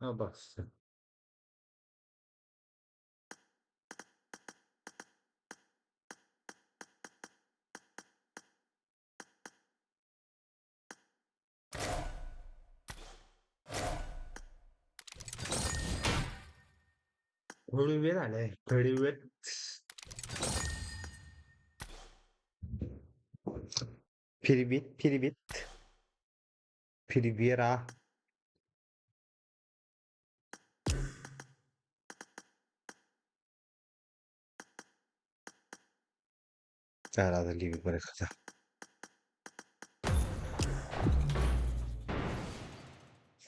Ha bak işte. Привет, Ale. Привет. Привет, привет. Привера. Рада ли выехать?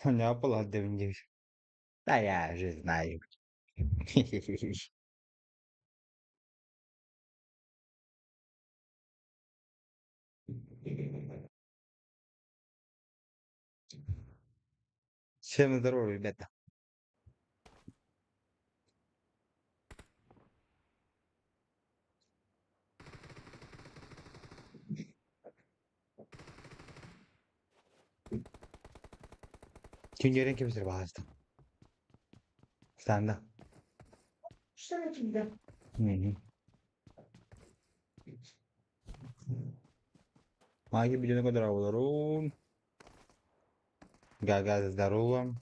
Не было давней. Да я же знаю. Всем здорово, ребята. Günlerin kimse bazı. Sen de. Hı hı. Маги biliyorsun kadar avlarım. Gaga здоровым.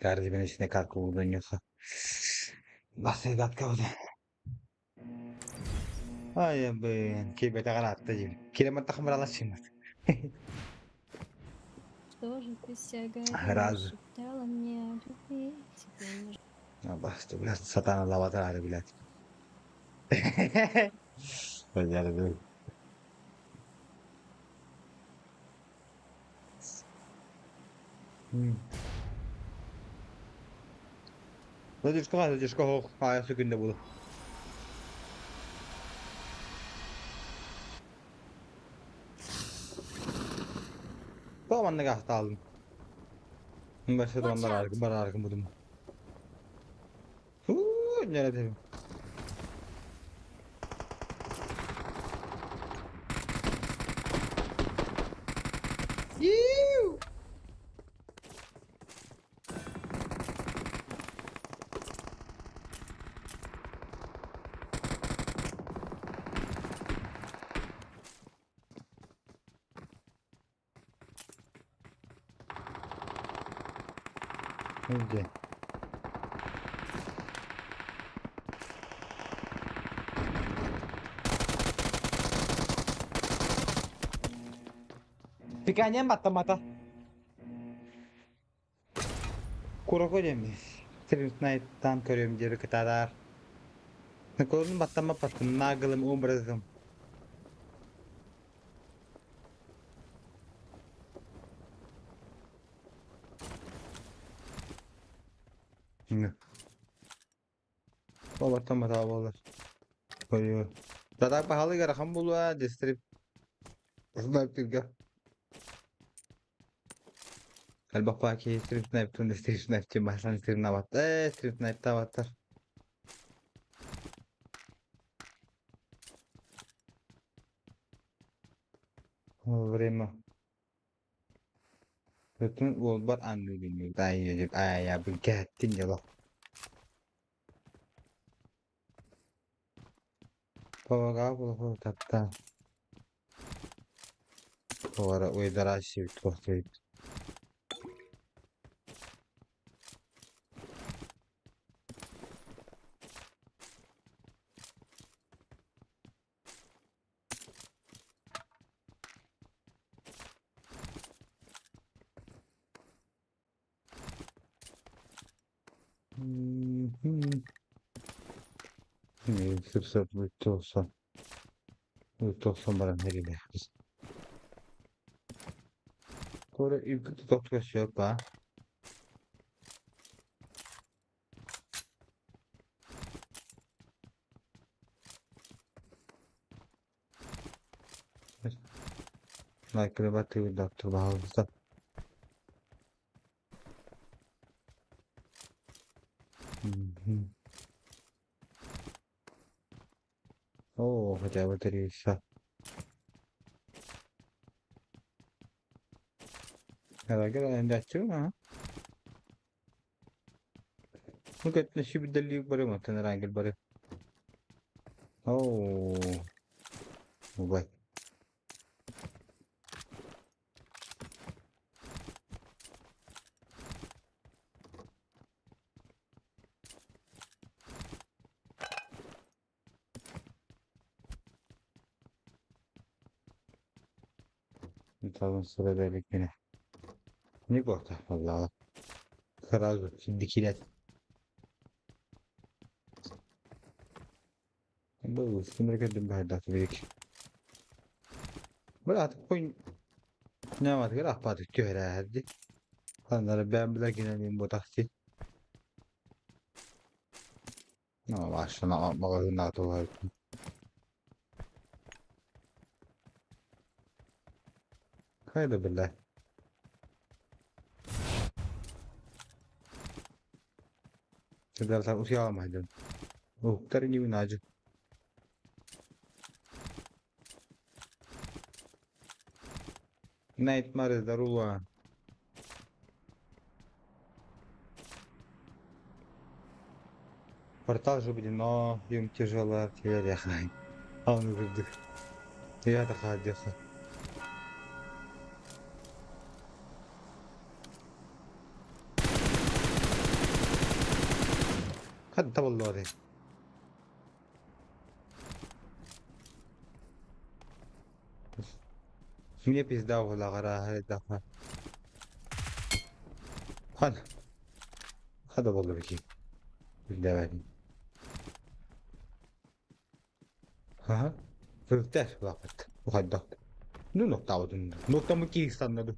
Gardi ben içine kalkı vurdun yoksa. Bahset kaldı. Ay ben. Ki beta kanatta gibi. Kira mata kamera şimdi. Что же ты вся Раз. горишь, шептала мне о любви, тебе не Bastı biraz satan lavatar hadi biraz. Becerdim. Zadzierzko hoch, a ja sekundę budu. Tamam ne kahta aldım. Başladım Watch onlar out! argın, bana argın budum. Nerede? Yiu! Önce. Pikanya mata-mata. Kuroko demiş. Street Night'tan körüyorum geri kadar. Nakolun mata patın, nagılım, obrazım. O mata olur. Koyuyor. Dadak pahalı garakam bulu ha, distrip. Sniper. Kalbak ki strip snipe tun strip snipe cemasan strip nawat strip snipe tawatar vrema betun wolbar andu bilmiyorum ay ya begatin ya loh pawaga polo tatta pawara wedara shift waktu ini sırf itu olsa barang heriyle kore ilk tutok siapa like kelebati dokter bahal faceva trista. Era grande ha? Mungkin nasib dali bare mo tanarangil bare. Oh, vay. Tamam sıra dedik yine. Ne bu arada? Vallahi karar ver. Şimdikiler. Bu sınır kadar bahada tabii. Böyle artık koyun ne var ki rahpat ediyor herhalde. Onları ben bile yine bu taksi. Ama başına atmak zorunda tuvar. Haydi billah. Sebentar saya usia lama aja. Oh, tadi ini aja. Nightmare ضرورة. Портал блин, но им тяжело ехать. А он говорит, я такая деха. حتى والله мне пизда ولا غراها دفع هذا والله بكي بالدواني ها فلتاش وقت وخدك نو نقطة ودن نقطة مكي استنى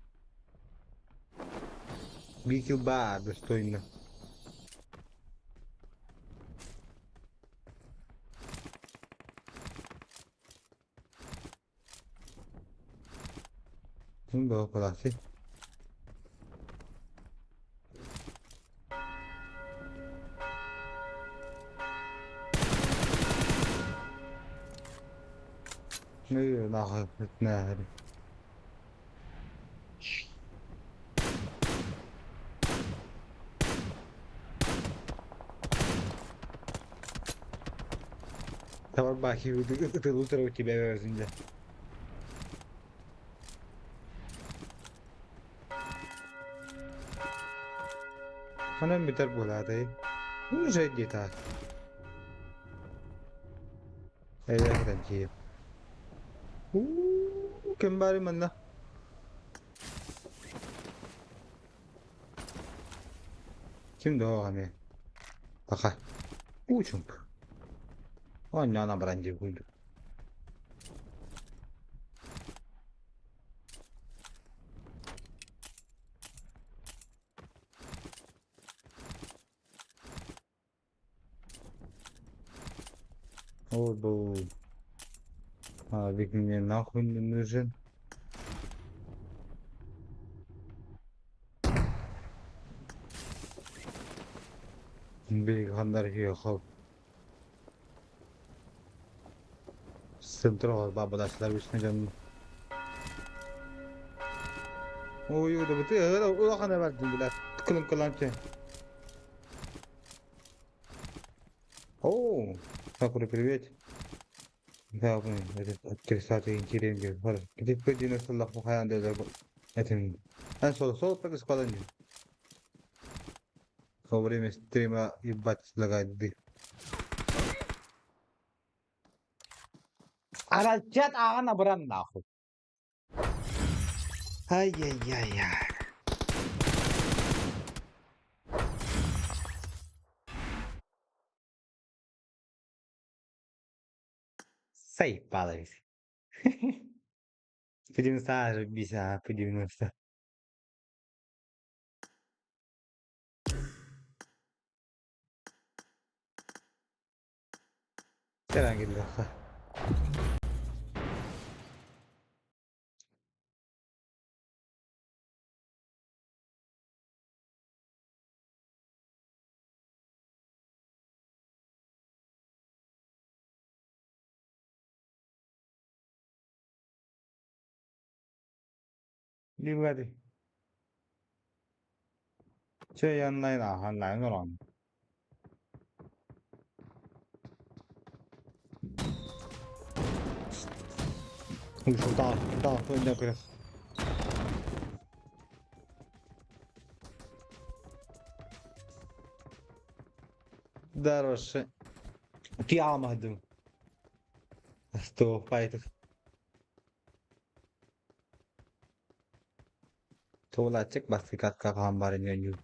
بيكي بعد استوينا من بقى خلاص ايه ناخذ نتناهر طبعا باكي تقدر وتبقى زنجة أنا متربو هذا إيه مو زي ديتا أي أخرى كم باري منا كم دو غامي بقى وشوف وانا انا برانجي كله او بو هذيك من ناخذ من نجن بيك هندر هي خوف سنترال بابا داشlar üstüne canım. Oy o da bitti. O kadar verdim bile. Tıkılın kılançı. О, Сакура, привет. Да, блин, этот красавцы интересный. Где ты динос Аллах мухаян да этим. А соло так складно. Во время стрима ебать лагает ды. Аралчат ана бран нахуй. Ай-яй-яй-яй. Sai padres. По 90 bisa, по 90. Selam geliyor. đi đi. Chơi ăn này là hắn lại ngon. Ушел, да, прям. Дороже. Ти almadım. Sto fighter. Tuğla çık basikat kakağın bari yönü.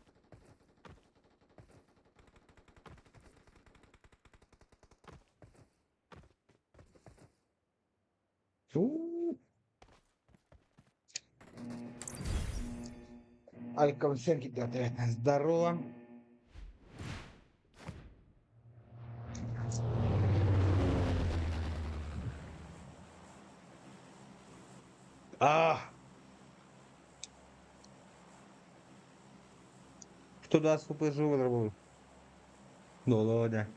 Ай, консерки да здорово. А, кто да супер живо работал? Володя.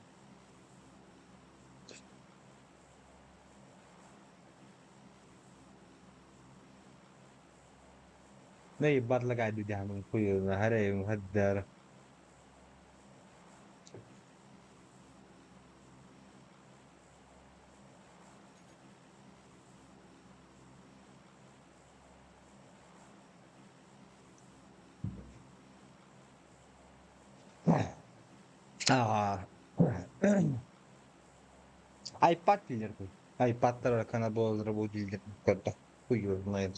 नहीं बात लगा दी ध्यान में कोई हरे हदर aa iPad bilir bu. iPad'lar arkana boğulur bu dildir. Kadar. Buyurun ayın.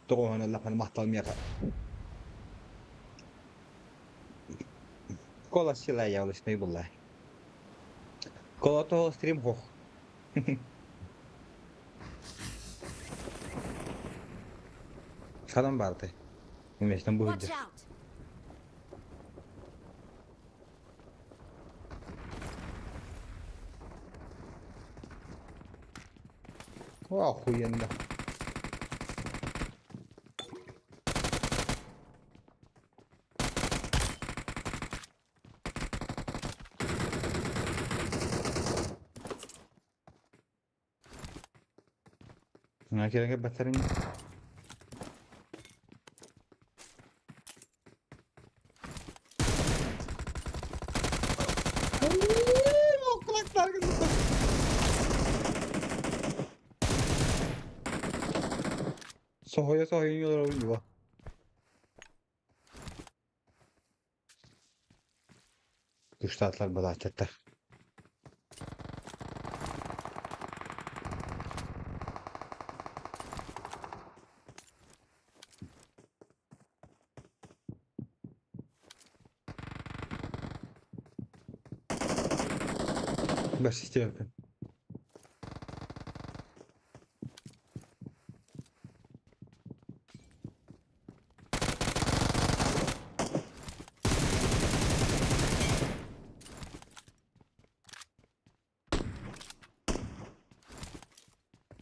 Tuohon on läpän mahtaa mieltä. Kolla sillä ei olisi niin mulle. Kolla tuohon stream hoh. Sadan varten. Mielestäni Watch puhutte. out! Охуенно. Nah, kira-kira pacarnya. Kulaklar kızım. Sohoya iniyorlar oğlum gibi. Güçlü atlar bana atacaklar. Baş istiyorum.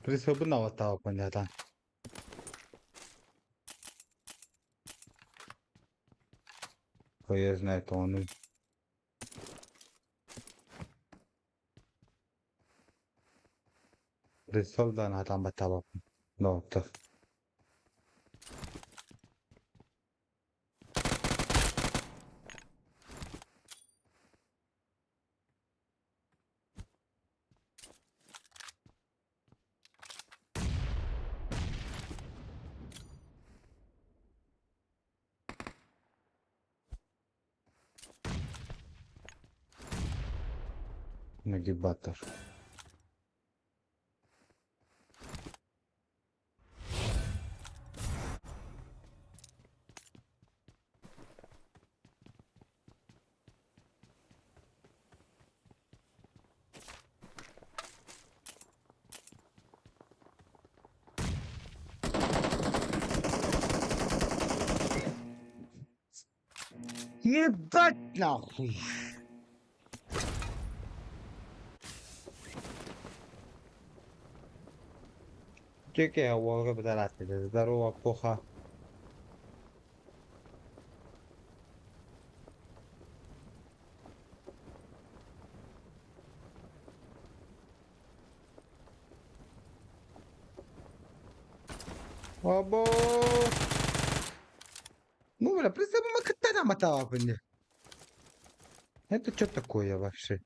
Присобы на вот того понятно. Я знаю, то он. Присобы на там батава. Ну, то. Нагибатор. Ебать нахуй! Чеки هو بدلات ضرورة بوخا Abo ну бля представь мы когда матава пенде это что такое вообще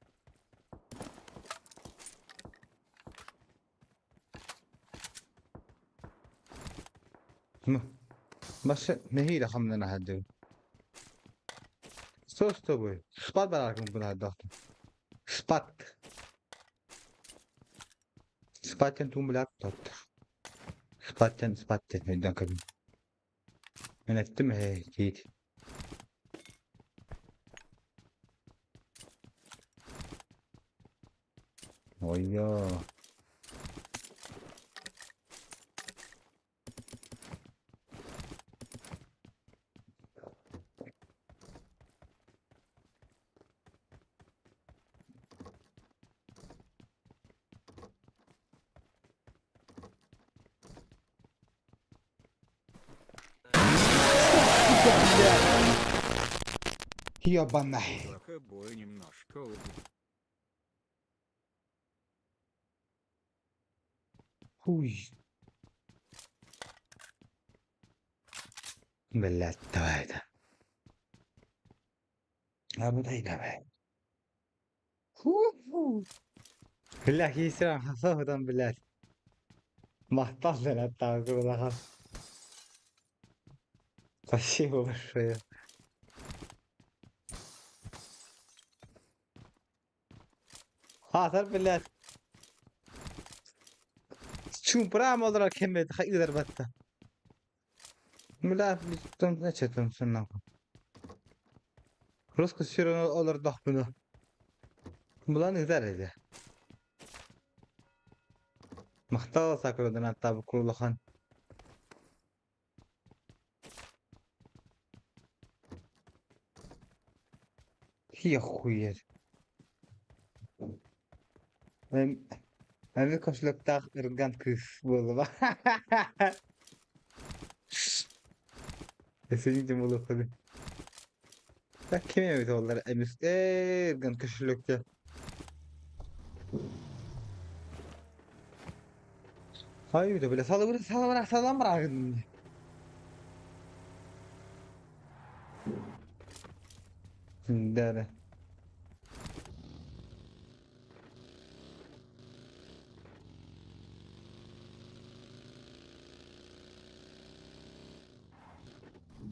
ну بس نهيلة خمنا هدو سوس توبي سبات براكم بنا الضغط سبات سبات انتم بلا تط سبات هيدا كبير من التم هي جيت ويا ебаный Неплохой бой немножко. хуй بالله التوالد ابو دايما بالله يسرع حصودا بالله ما احتفظنا التاكل ولا خلاص خشيه بشوية حاضر بالله شو برا ما ادرى كم تخيل ضربتها بالله بتم نشتم سنة رزق الشيرون اولر ضحبنا بالله نقدر هذا مختار ساكر دنا تاب كل خان هي خويا انا كش لك تاخ ارجان كيس والله سنين جمله خذ كم يوم والله امس ارجان كش لك هاي ده بلا صار مرة ده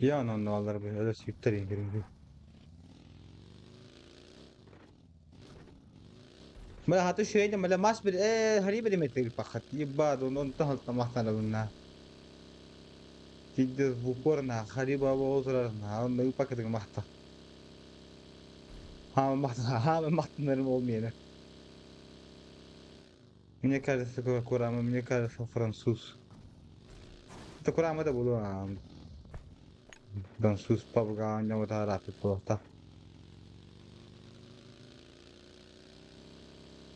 يا نو والله ربي هذا شيء تري قريب ما هاتو شيء لما لا ماس بر هريب اللي متر فقط يبا دون انتهى طمحنا لنا تيجي بكورنا خريبا وزرنا ما يبقى كده محطة ها محطة ها محطة من المؤمنين من كارثة كورة من كارثة فرنسوس تكورة ما تقولوا فرنسوس بابغا عندما تعرف الكورة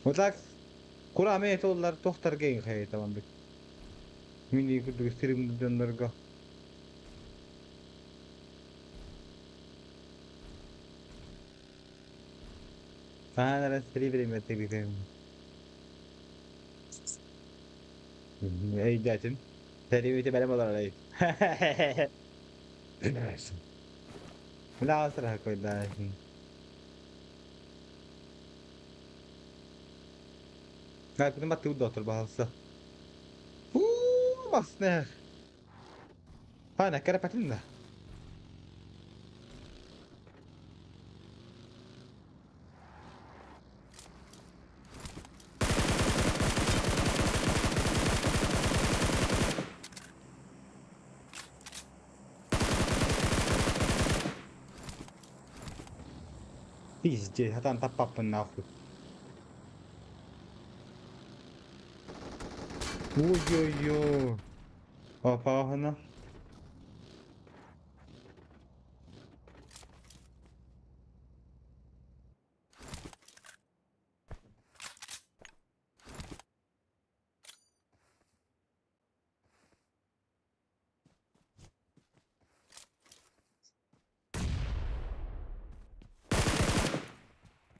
وتلاك كورة ما يتولر تختار جين خير طبعا بك مين يقدر يشتري من الدنيا فأنا لا أشتري بالمتر أي جاتن ترى بيتي بلا مضر علي لا أسرح كوي لا لا كنت ما تود دوتر بهالصة بس نه أنا كره بتلنا فيش جي هتان تباب الناخد يو أوبا هنا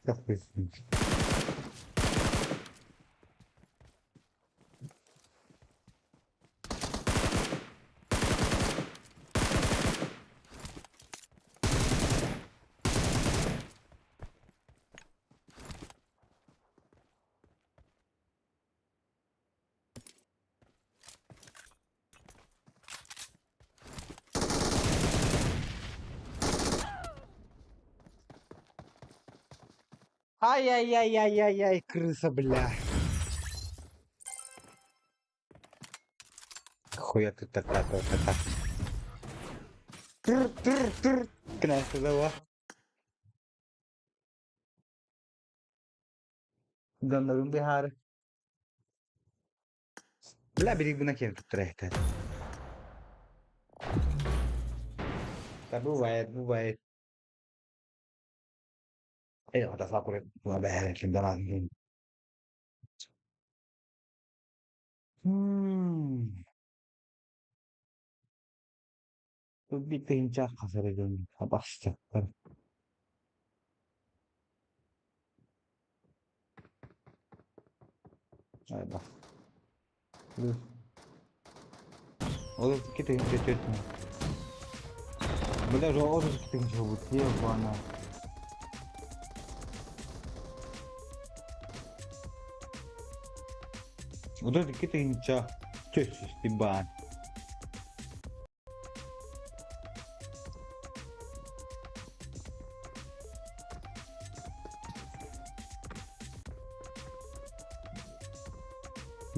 Haklısın. Ай-яй-яй-яй-яй-яй, крыса, бля. Хуя ты такая, та. Тыр. Кнайся, давай. Gönderin bir hare. لا بدي بدنا كيف تريحتها. طب مو بعيد. ايوه ده صار ما بعرف كم ده. Bir pincha hasarı bastı. Hadi bak. Dur. Oğlum kita pincha. Bela roh kita pincha buti bana. Udah kita pincha. Cus tiban.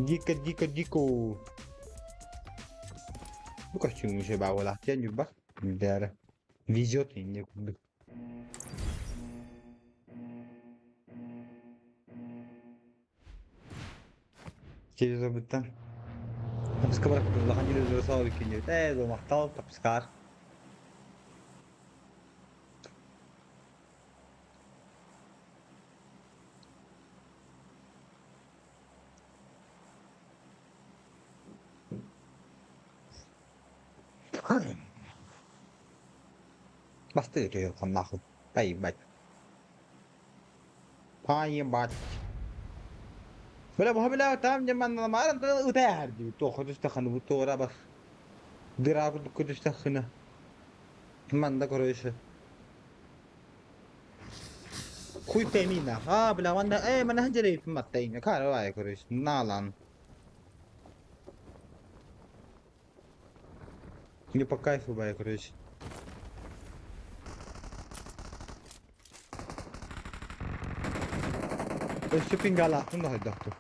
Jika. Bu kaçıyormuş ya ben ola. Sen bak. Dere. Vizyon ince kullu. Через забыта. Tapos ka ba lakan nyo sa sa weekend nyo? Lumaktaw, tapos ka. Basta kayo kung nako. Paibat. Paibat. بلا تمام جمع ما انت وتاهر دي تو خدش تخن وتورا بس دراك كدش تخنه من ده كرويشه خوي تيمينا ها بلا وانا اي من هجري في متين كان واي كرويش نالان не по кайфу бай короче ايش بينغالا كنا هدحتو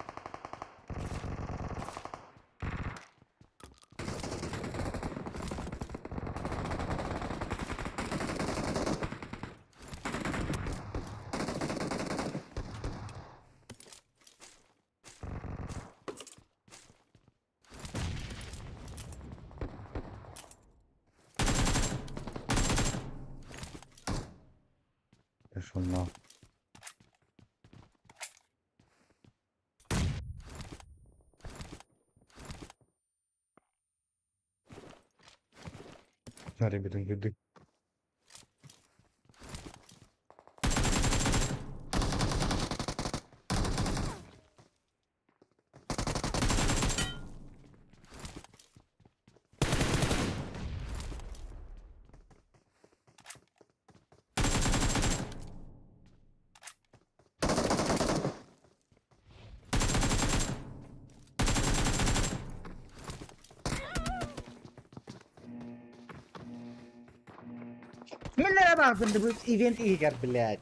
ايش والله هاري بدون جدك من لا ما في ايفنت ايجار بلاد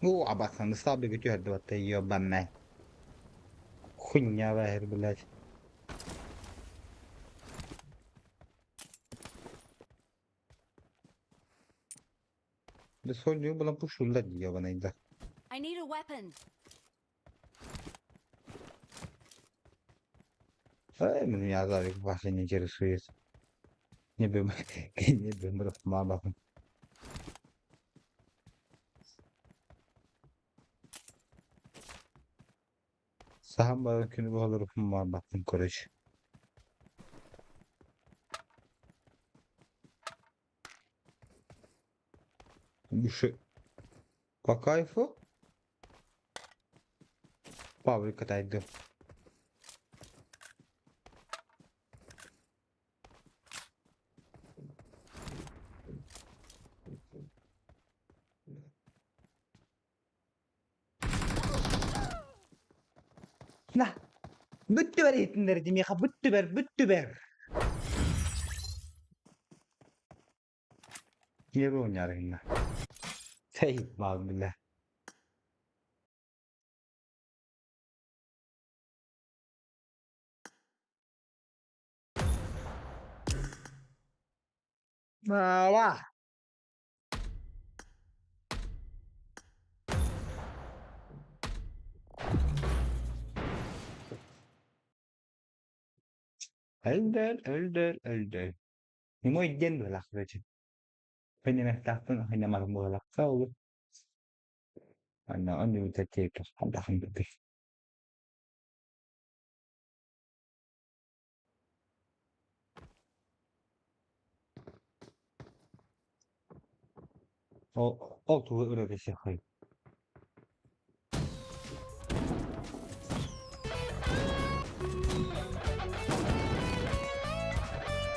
مو عبثا نصاب بيجي هدو التيو بنا خنيا باهر بلاد بس هو اليوم بلا بوش ولا دي يا بنا I need a weapon. من يعذارك بحسن يجري سويس نبي نروح مع بعض سهم ممكن نروح مع بعض نكرش مش по кайфу Fabrikadaydı. Nah, büttü ver eğitimleri diyeyim ya, büttü ver, büttü ver. Niye bu oynarım lan? Seyit vallahi. Vah. Öldür. Ni mo igen balak rejim. Pininatakpan ay naman balak sa ulo. Ano yung tachetos? Handa kang gabi. O tuwa öyle şey hay.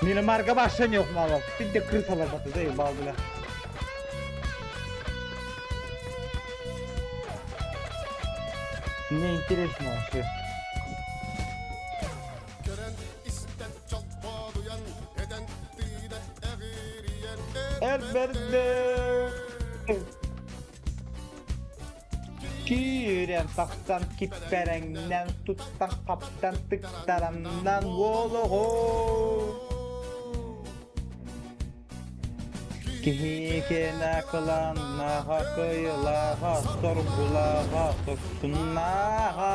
Nila marka başlan yok mu abi? Bir de kırsalar batı değil bağlılar. Ne интересно вообще. Gören istet çalpa duyan eden dile eğriyen Elbette. Kiren taktan kiperengden tuttan kaptan tıktarandan voloho. Kihikena kılanaha kıyılaha sorgulaha sorsunaha.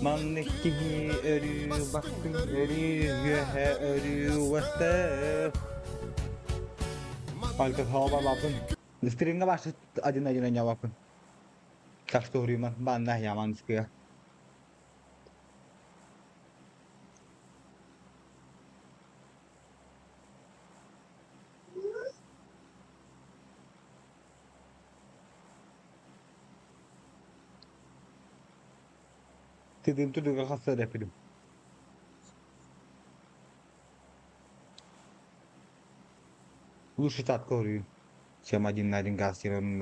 Mannekihi örü bakın örü göhe örü veste. Halka hava bakın. String'e başla acına cevapın. Kaç doğruyum ben de yaman çıkıyor. Dedim tutuğa hasta yapıyordum. Bu şitat koruyun. Şema dinlerin gazetelerin.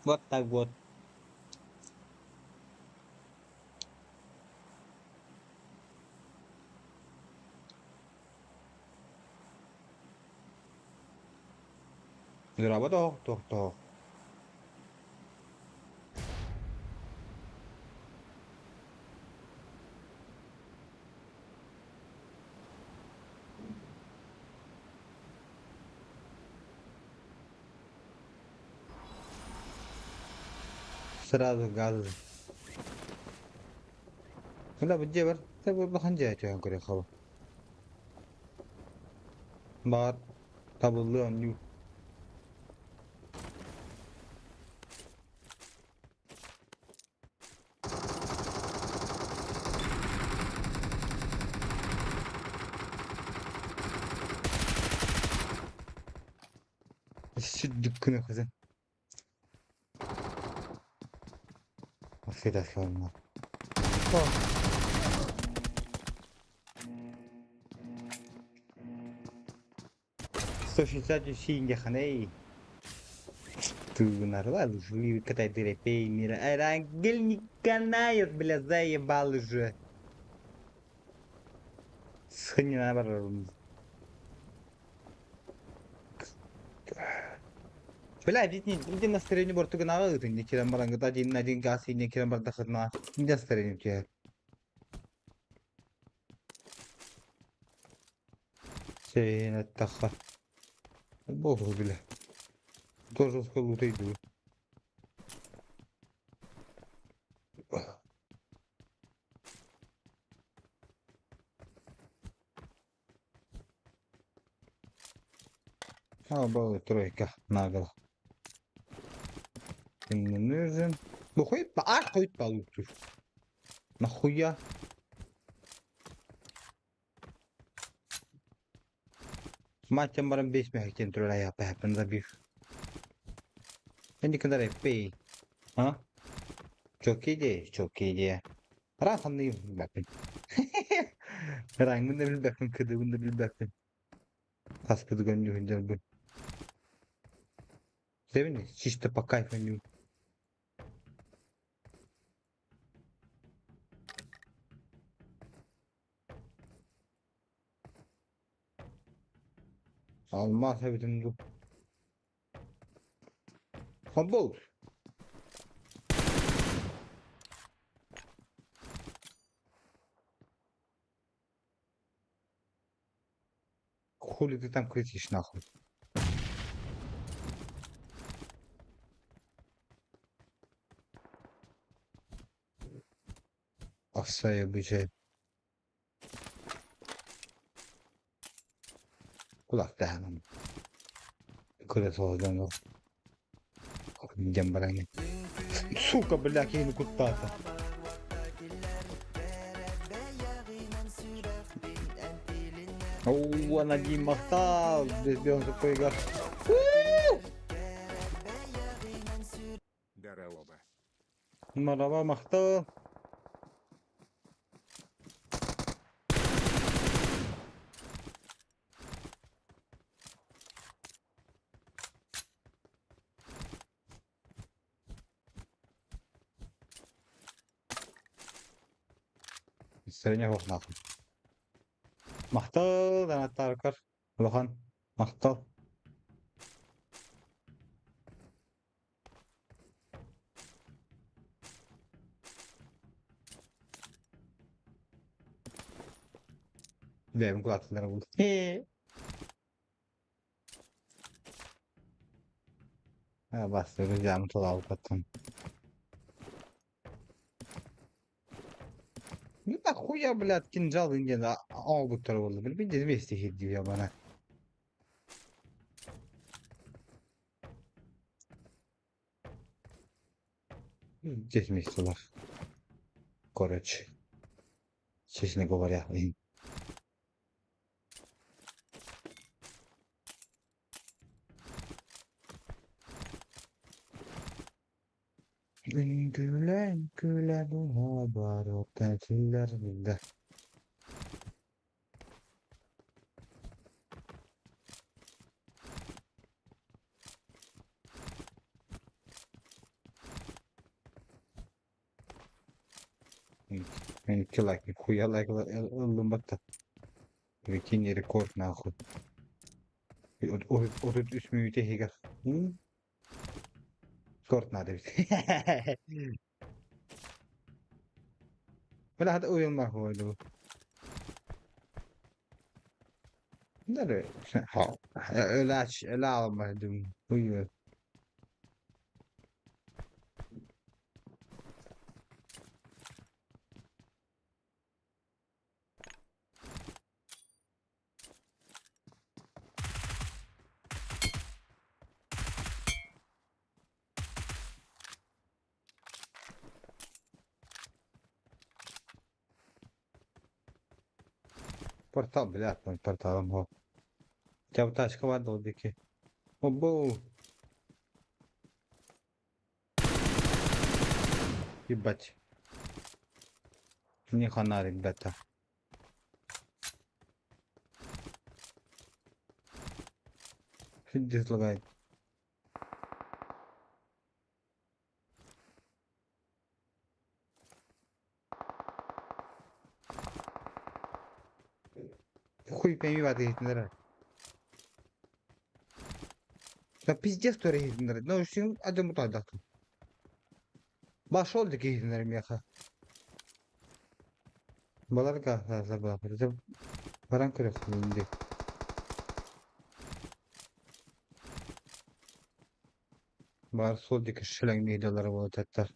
What the what? Berapa toh. Seratus gaz. Kena bejje ber. Saya bahan je yang kau kau. Bar tabullu anju. Şu dükkünü kızın. Affedersin onlar. Oh. Sociedad de Xinjiang. Ты нарвал жили, когда ты репейнера. Эрангель не канает, бля, заебал уже. Схни на барон. Бля, иди настроение борту гнала, ты не кирам баранга, один газ и не кирам барда хрна. Не настроение у тебя. Сейн attахар. Богу, бля. Тоже с колутой иду. А, была тройка, нагло. Ты мне нужен. Ну, хоть хоть получишь. Нахуя? Maçtan bana 5 mehken trolla yapı hepinize bir. Şimdi kadar epey. Ha? Çok iyiydi, çok iyiydi. Rahatlayayım bakın. Rangını da bil bakın, kıdığını da bil bakın. Kaskıdı gönlü hündür bu. Sevini, şişte pakay efendim. Almaz bütün bu. Habol. Хули ты там кричишь нахуй? Asaya böceği. Kulak dayanım. Kırıt oradan o. Gemberenge. Сука, блядь, я не кутата. Оу, она не махтал. Без такой гад. Дерево бе. Maraba махтал. Средняя вох нахуй. Махтал, да натаркар. Лохан. Махтал. Benim kulaklıklara buldu. Ha bastırdı camı tola avukatım. Да хуя, блядь, кинжал инген аубуттар болду. Bir de вести ediyor ya bana. Geçmiştiler. Короче. Честно говоря. Gülen gülen haber o tatiller bildi. İki like, хуя like, öldüm batta. Викинь рекорд нахуй. O da üstümü yüte higar. Kort nadir. Böyle hadi uyulmak oydu bu. Nere? Ha. Öyle aç, öyle almadım. Uyuyor. Портал, блядь, мой порталом. О. У тебя тачка в одобике. Обу. Ебать. Не хана, ребята. Дизлагает. Хуй пойми, воды нравится. Да пиздец, что нравится. Ну, все, один мутадак. Başol da giyinlerim yaka. Balar kahraza bakır. Baran kırıksın indi. Bar soldaki şılan mideleri olacaklar.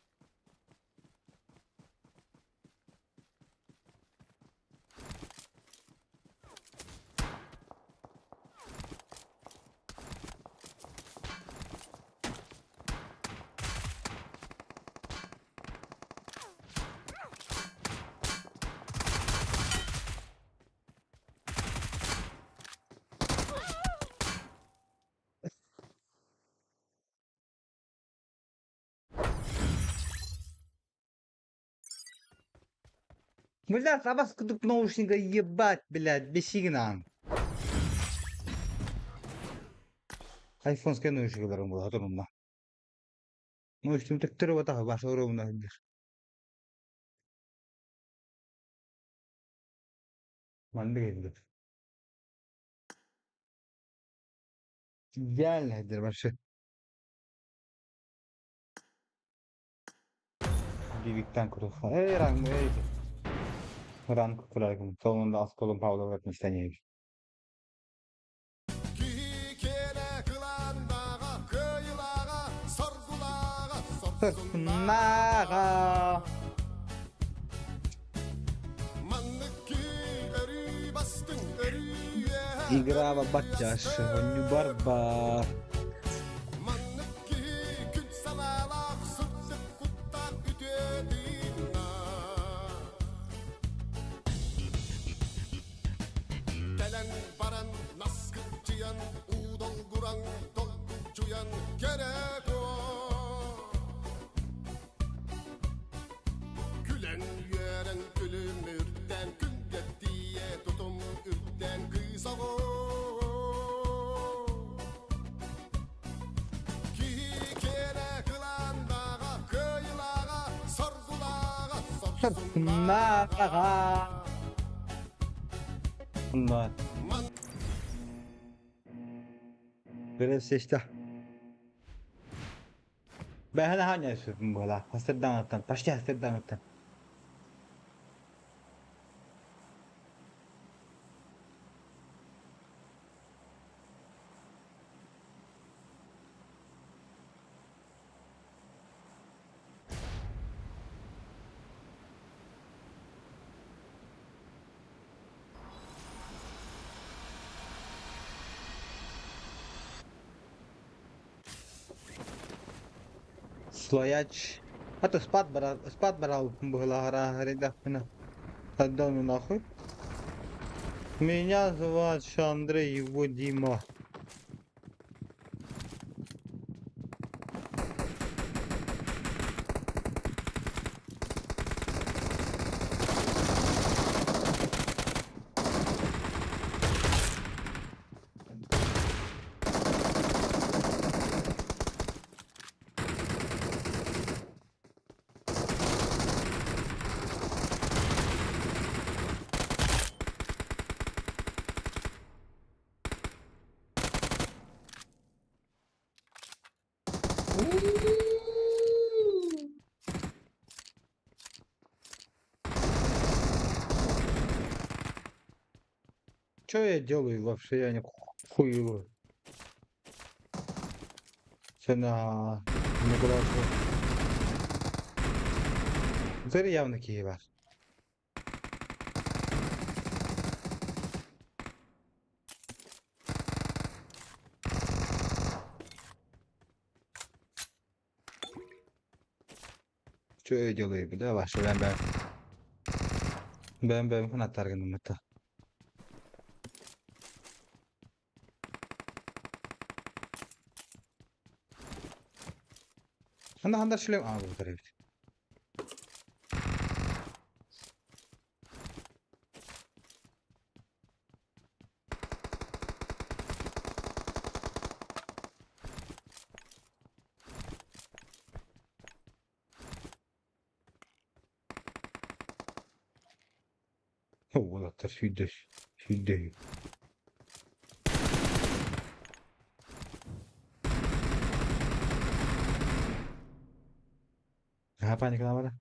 Бля, sabah kuduk наушника ебать, блядь, бесигнан. Айфонская наушникларым была турумда. Наушник тектер вот так баш орумда бир. Манды geldi. Gel hadi başı. Birlikten kurul. Ey rang ey. Rang kuralım. Sonunda az kolum Pavlov etmişten yemiş. 기계네 그란다가 그일라가 설구나가 Naga. 만느끼 에리 바스tin 에리에 Igrava batyaş. Önlü barbar. 만느끼 균사나락 습습 굿딱 üdedina Gelen baran naskıtçıyan udol guran dolgucuyan gerek o Gülen yeren gülüm ürkten gül diye tutum ürkten kız o Ki kere kılan dağa kıyılağa sorgulağa sorsun Naga. Bunlar. Görev seçti. Ben hala hangi yaşıyorum bu hala? Hasırdan attan. Taşlı hasırdan attan. Слояч. А то спад брал было гора на отдал нахуй. Меня зовут Андрей, его Дима. Что я делаю вообще? Я не хуевый. Sana ne kadar Zırh явно ki var. Что я делаю? Да, ваше ben kanatlar gönderdim hatta. Handa şöyle abi bu tarafı. هو ده شو ده apa nih kenapa dah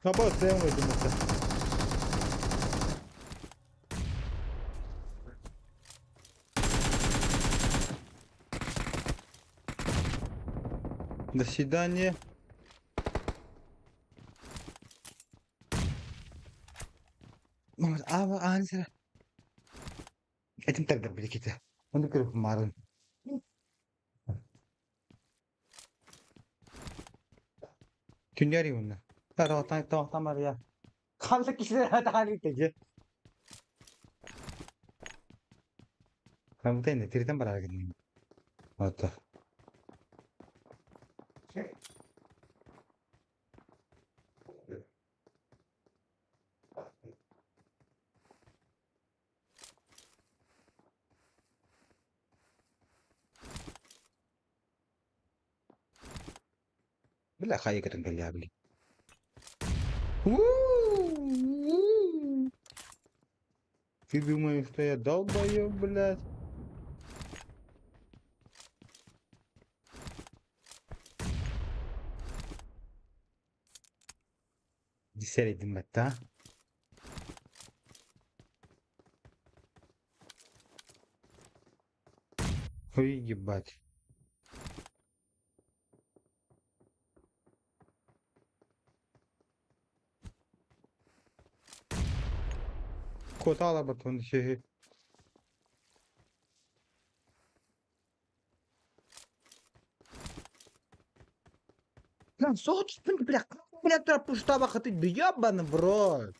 apa saya mau itu mata До свидания. Mama, ani sana. Etim terder bile kita. Onu kırıp kemarin. Tünyari bunlar. Tamam var ya. Kaldık kişilere tane gidecek. Kamu teh cerita para gini. Otak. Bila kaya ka tanggal yabli. Ты думаешь, что я долбоёб, блядь? Десередин бетта. Ой, ебать. Kota alabatın şeyi. Lan соот üstünü bile bile тропушта bakıtı ебаный в рот.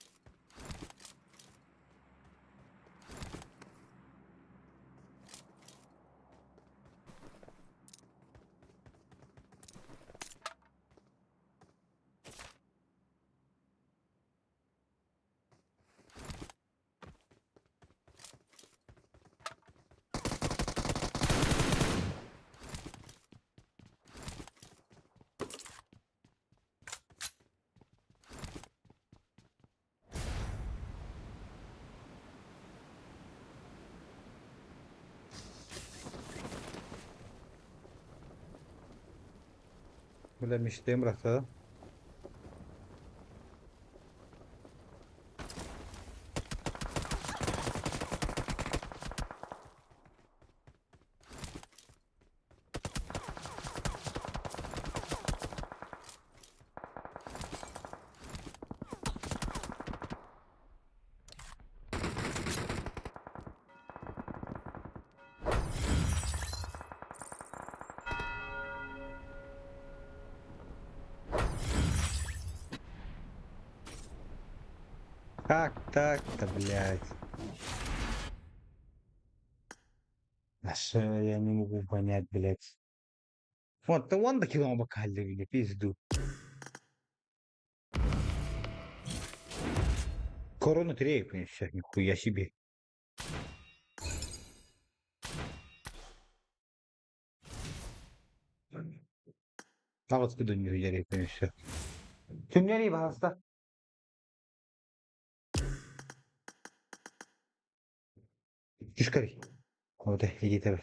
Бля, мечтаем раса. Как так-то, блядь? А что я не могу понять, блядь. Вот, он до кило бакали, пизду. Корона трейп, сейчас нихуя себе. Ağız bir dönüyor yere işte. Tüm nereye hasta? Çıkar. Orada iyi tabii.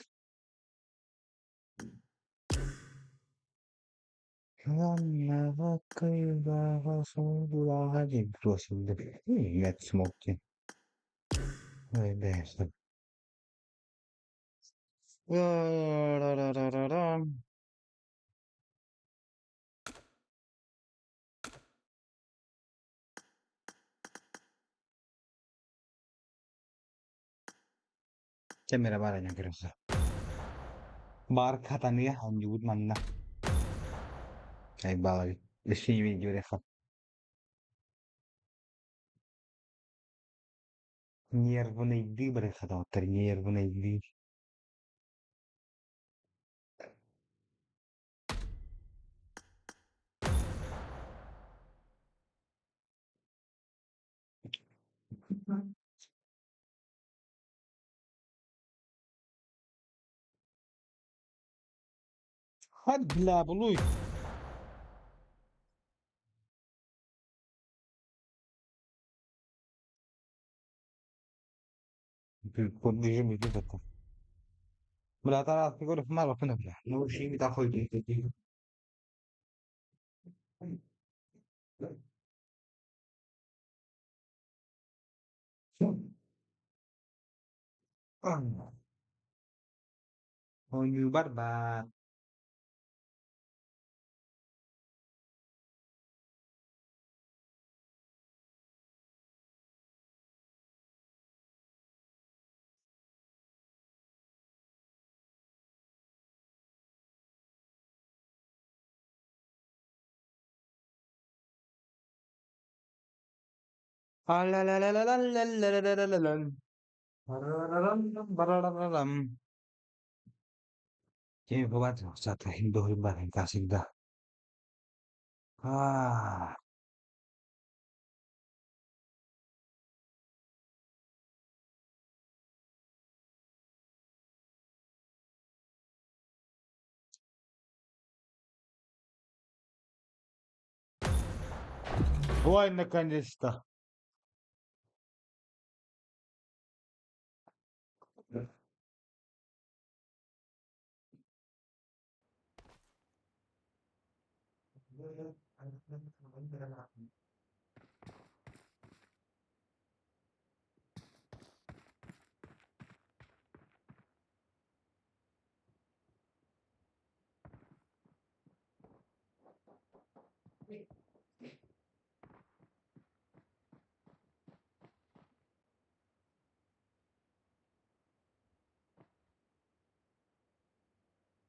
Lanna bakıyor bana sordular hadi prosunda. Net smoke. Öyle işte. Kamera bara yang kerasa. Bar katanya hanjut mana? Kayak balik. Di sini video rehat. Nervını idi berehat otur. Nervını idi. Hadi bila buluy. Podejemy video. Bla teraz tylko mało pędzla. No już mi ta chodzi. Onyu barbar. Alalalalalalalalalalalalan. Barararam, barararam. Kaya ba sa Hindu ba ang kasigda? Ah, ой, наконец-то.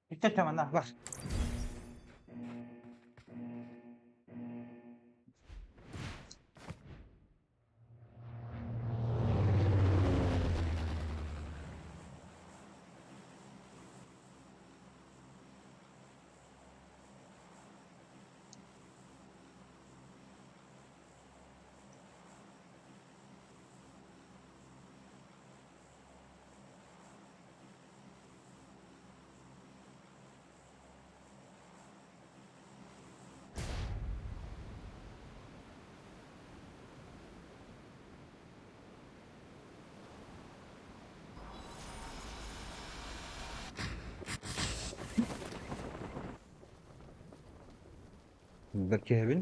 Ito naman na, bas. Budak Kevin.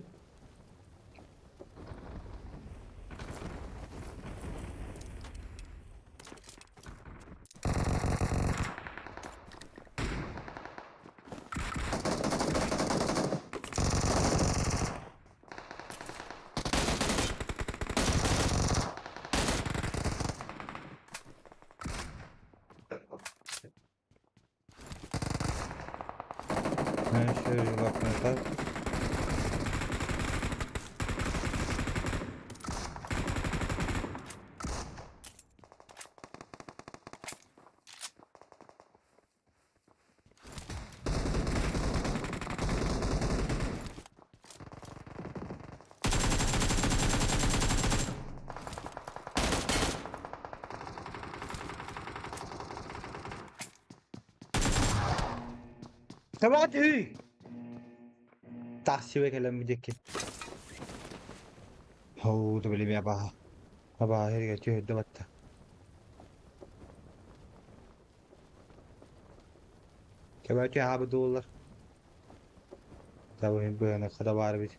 Ben şöyle bakmaya kalk. Sabati! Taksi ve kalamayacak ki. أعوذ بالله من أباها أباها هرجع تيه الدمتة كبرتي عبد الله تابعين بيانا خدا بعربي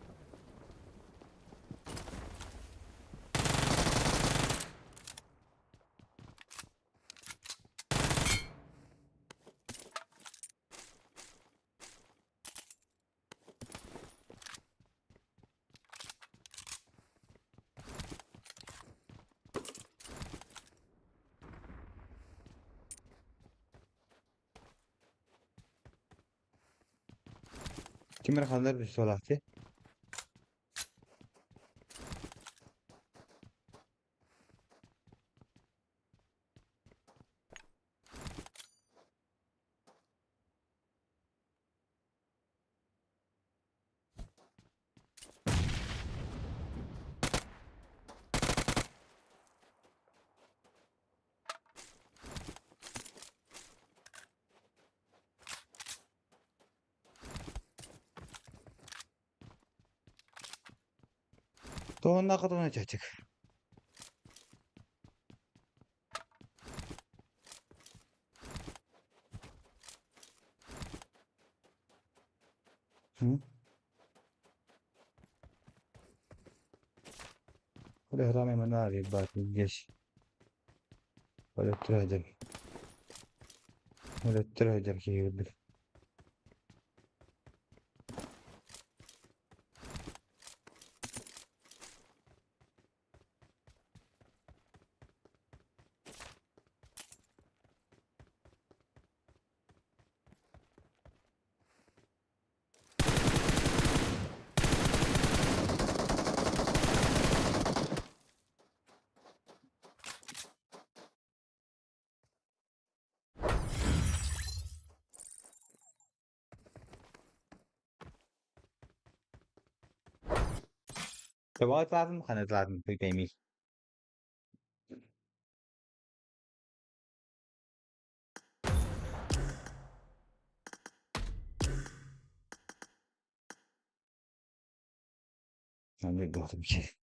كم رخندر بالسولاتي تو ناقضنا جاتك ولا رامي مناري بات الجيش ولا ترهجر ولا ترهجر كي يقدر تبغى تلازم خلينا نتلازم في تيمي. عندي ضغط بشي.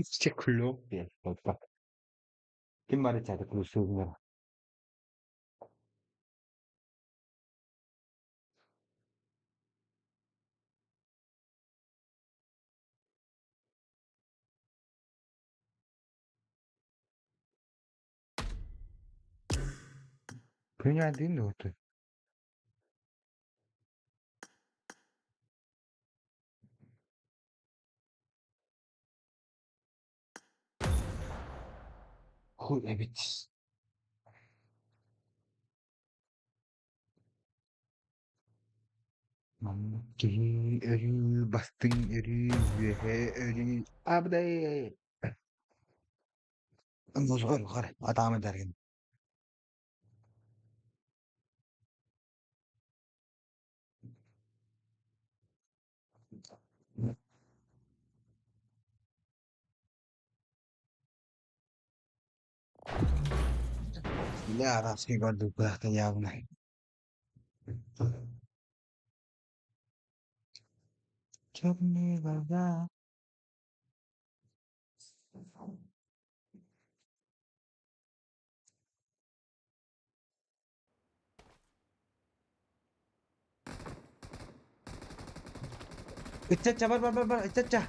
진짜 글로? 예, 맞다. 뒷말이 자주 글로 쓰구나. 그냥 안 되는 것도. evet. Ki ölü bastın ölü ve ölü abde. Muzur yukarı adam ederken. Ya rasi gördük bıraktı ya bunu. Çok ne var. İtçaça var İtçaça.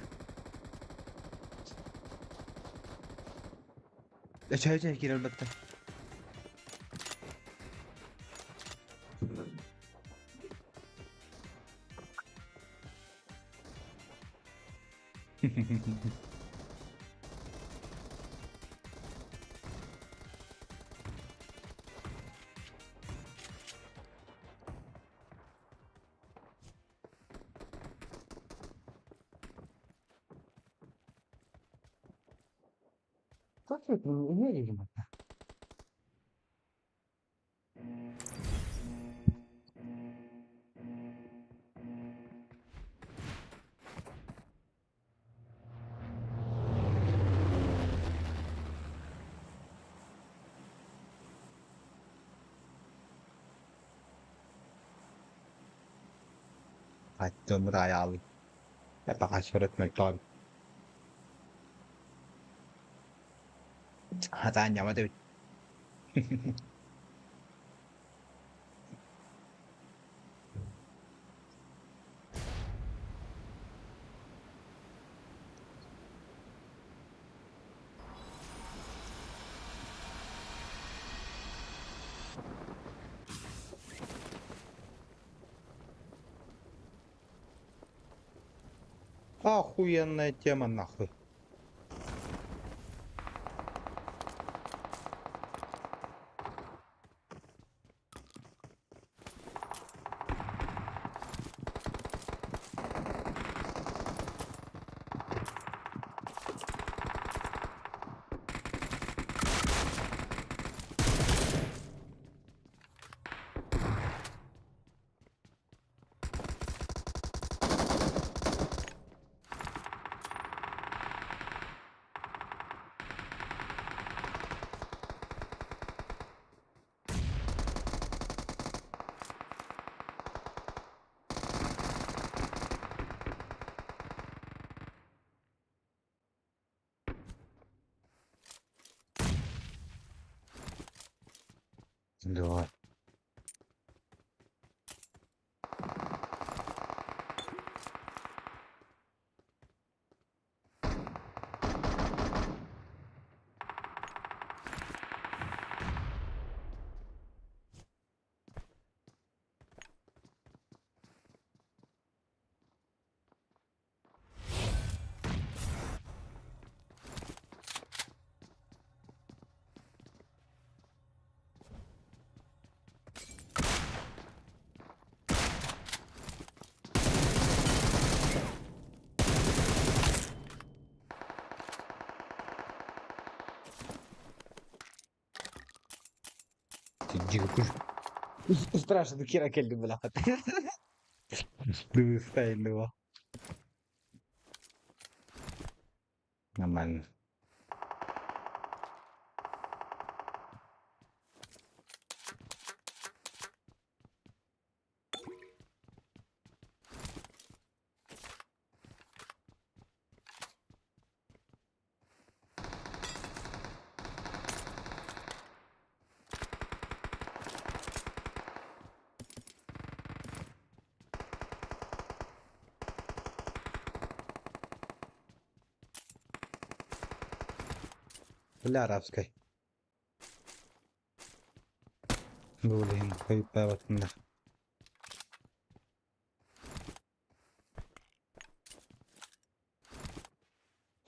İçeri gir elbette. Kaç yapıyorsun? Ne diyeyim? Hatta buraya alayım. Hep aşağı etmek lazım. Hata anlamadı. Охуенная тема нахуй. Да. Джигу. Страшно, Кира Келли была. Дивись, стайлова. Нормально. Для арабской. Блин, вот на.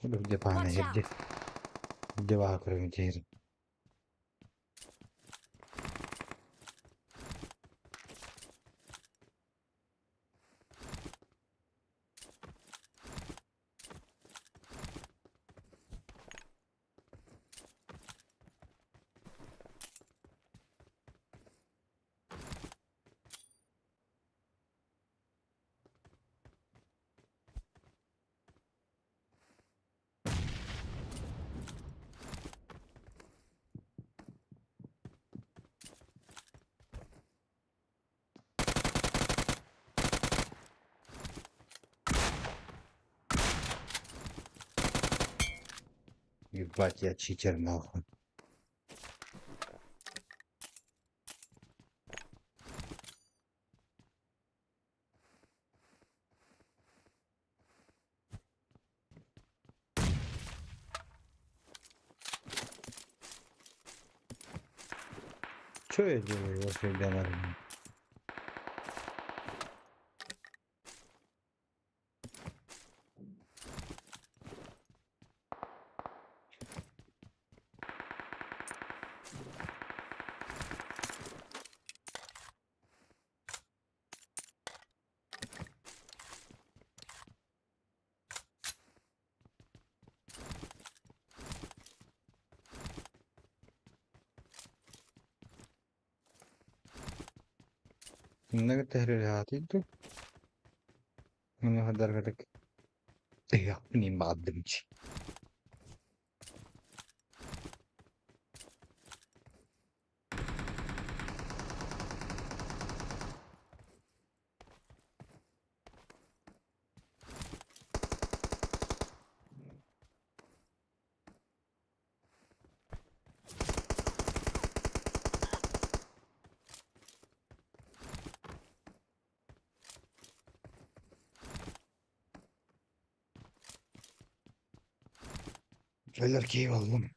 Где пана, Watch out! где вага кровотечет. Ебать, я читер нахуй. Что я делаю вообще для нормально? إنك تهري هاتيتو من هدر لك إيه منين بعضمش الاركي والله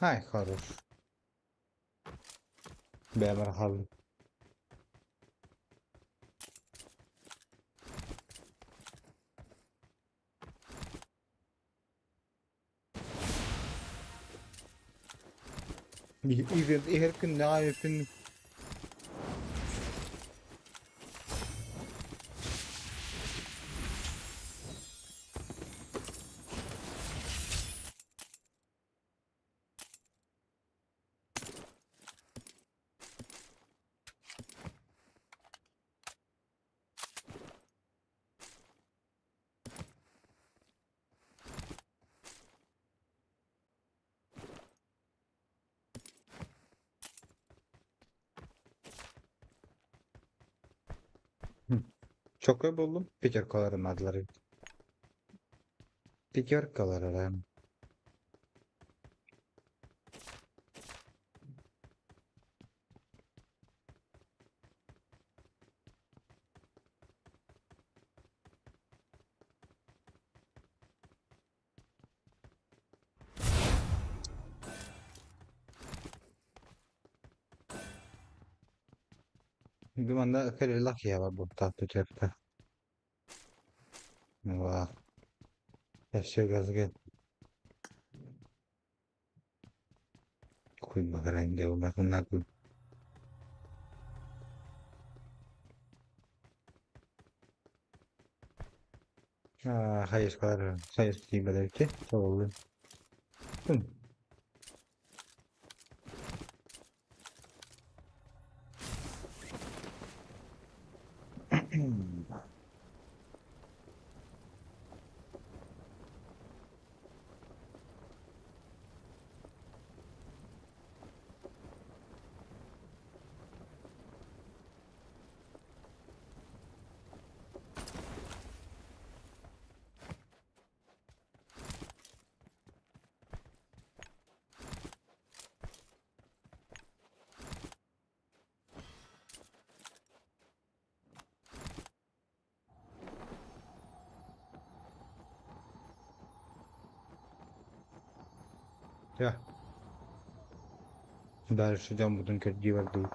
هاي خروف بمرحبا إذا هركن نايفن çok buldum. Peçer kolarım adları. Пятерка, да. Gimana kali laki ya babu tatlı cepte. Vah. Eşek gazgın. Kuy bakaran dia umak naku. Ah, hayır kadar. Hayır tiba belki. Çoğulun. Ya. Дальше идем, будем кирги вардут.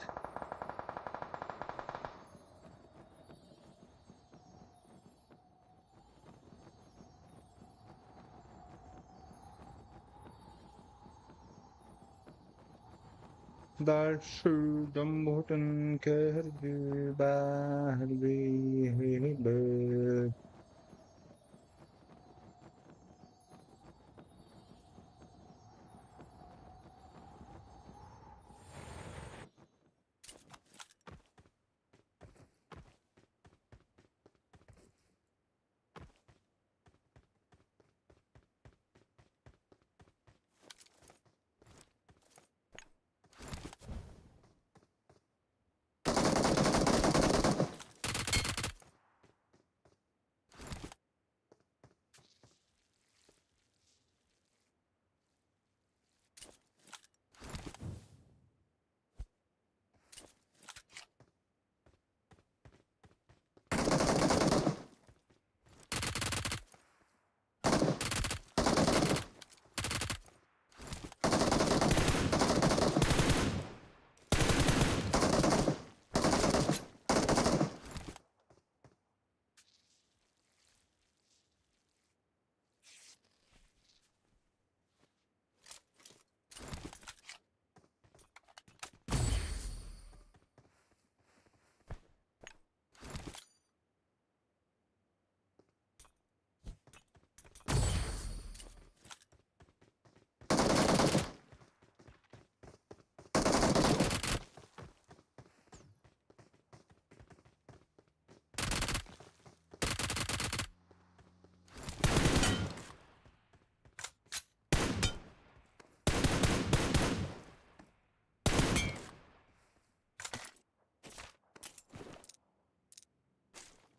Дальше идем, будем кирги вардут.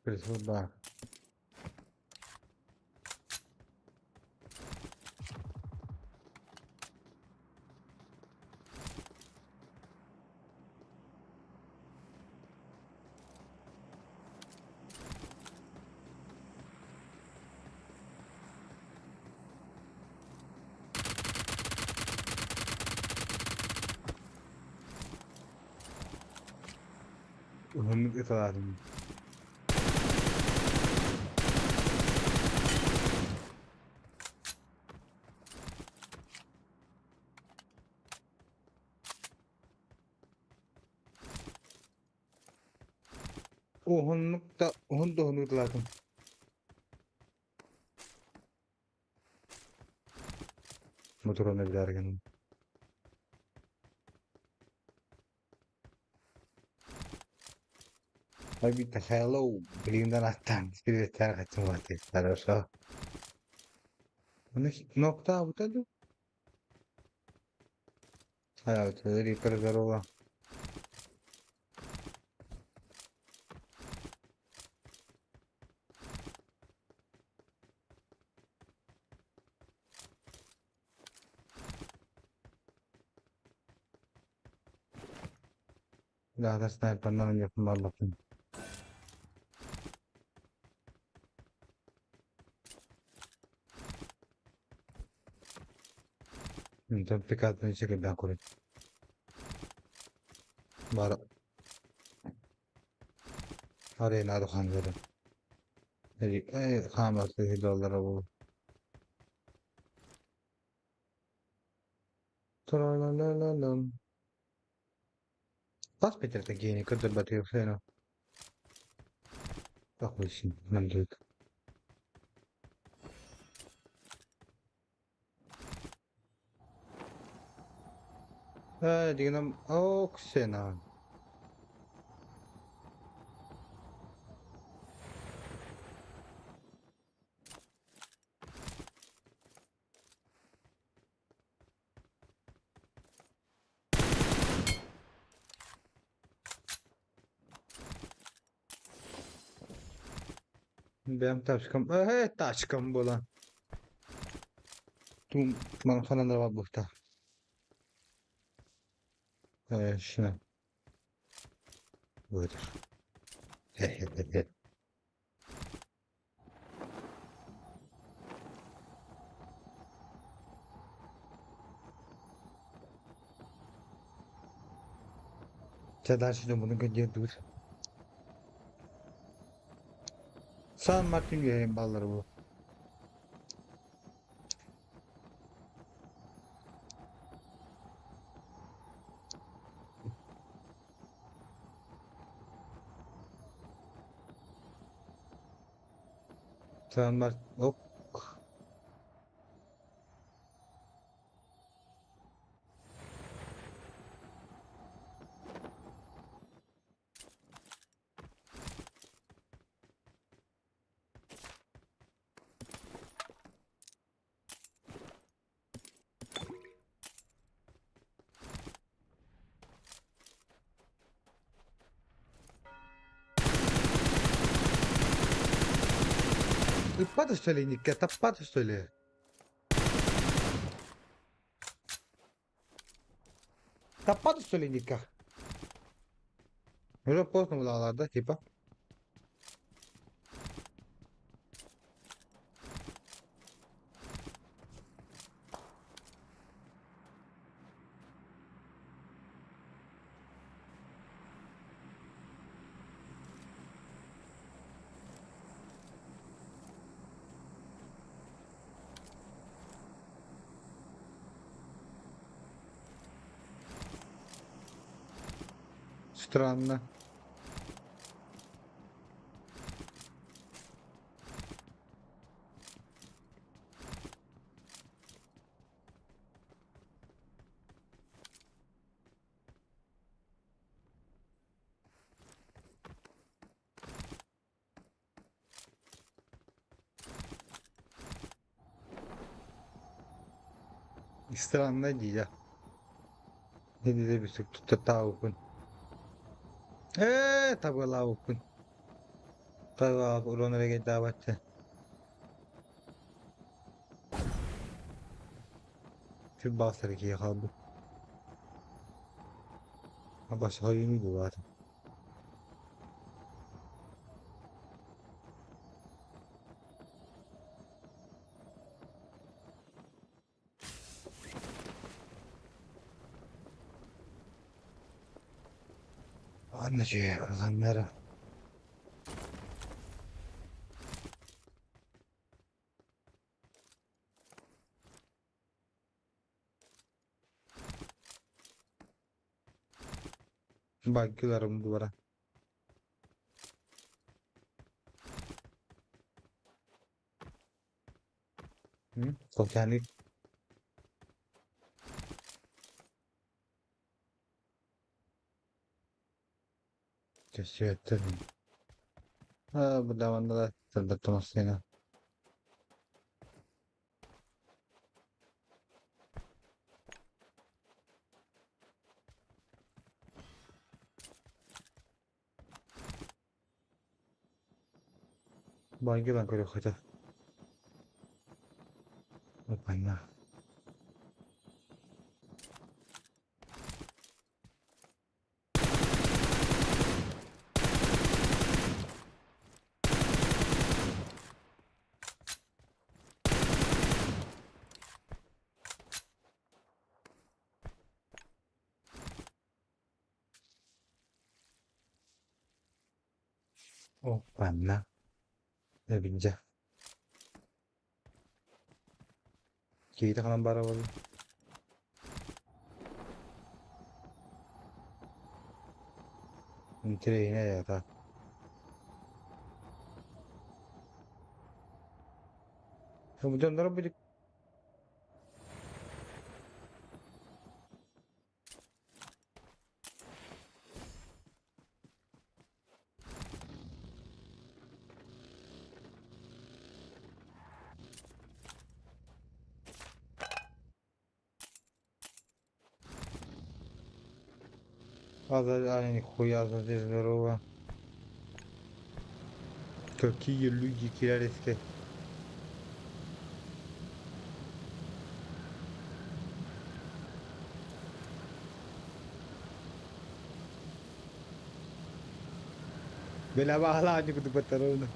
Красота. وهم إطلاعهم. وهن نقطة وهن دهن إطلاعهم. Motoruna giderken. Abi تخيلوا belinden attan bir tane kaçım vardı. Sarhoşa. Nokta bu tadı. Hayatı reaper karo. Daha sniper'dan yapım Allah'ım. Tabii pek bir şekilde ben koyayım. Var araya naru hanları. Kamatlı hilallara bu. Tralalalala. Pas Peter giyini kırdı batıyor seni. Bak bu işin. Ben de. Diyelim. Oksena. Benim taşkım. Taşkım bu lan. Tüm bana falan da var burada. Şuna. Budur. Çadar şimdi bunu gönderdi dur. San Martin yayın balları bu. San Martin. Ok. Tappato sto lì, Nick, tappato sto lì. Tappato sto lì, Nick. Öyle post mu buralarda tipa? Странно. Странно дия. Ne dedi bir sık tutta tavukun. Tabi lavukun. Tabi abi ulanlara gel davette. Şu basları ki yakaldı. Ha başka yönüydü zaten. Anlaşıyor. Kazanlara. Bakıyorlarım duvara. Hı? Sosyallik. Teşekkür ederim. Ha bu zamanda da sırdatım seni. Bakıyorlar böyle hoca. Bakmayın. 맞나? 네, 민자. Kita ka ng barawal. Yung train na yata. Kemudian nara bilik. Hani koyarsa dizleri o. Kötü yıllı gikiler eski. Bela bahala aja kutu pataro na.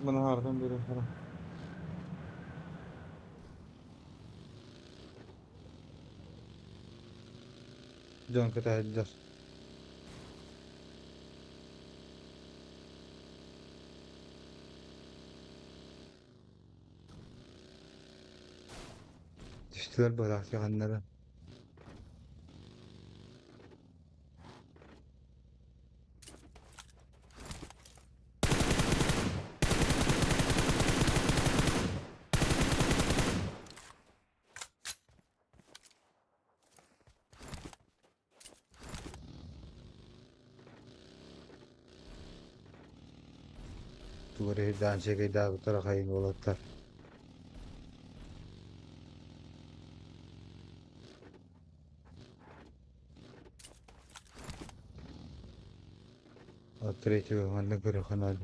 Mana hardan beri sana. Can kata edeceğiz. Düştüler bırak yakanlara. Duvara hirden çekeydi daha bu tarafa kayın olatlar. Atire çekiyor. Anne kırıyor kanalı.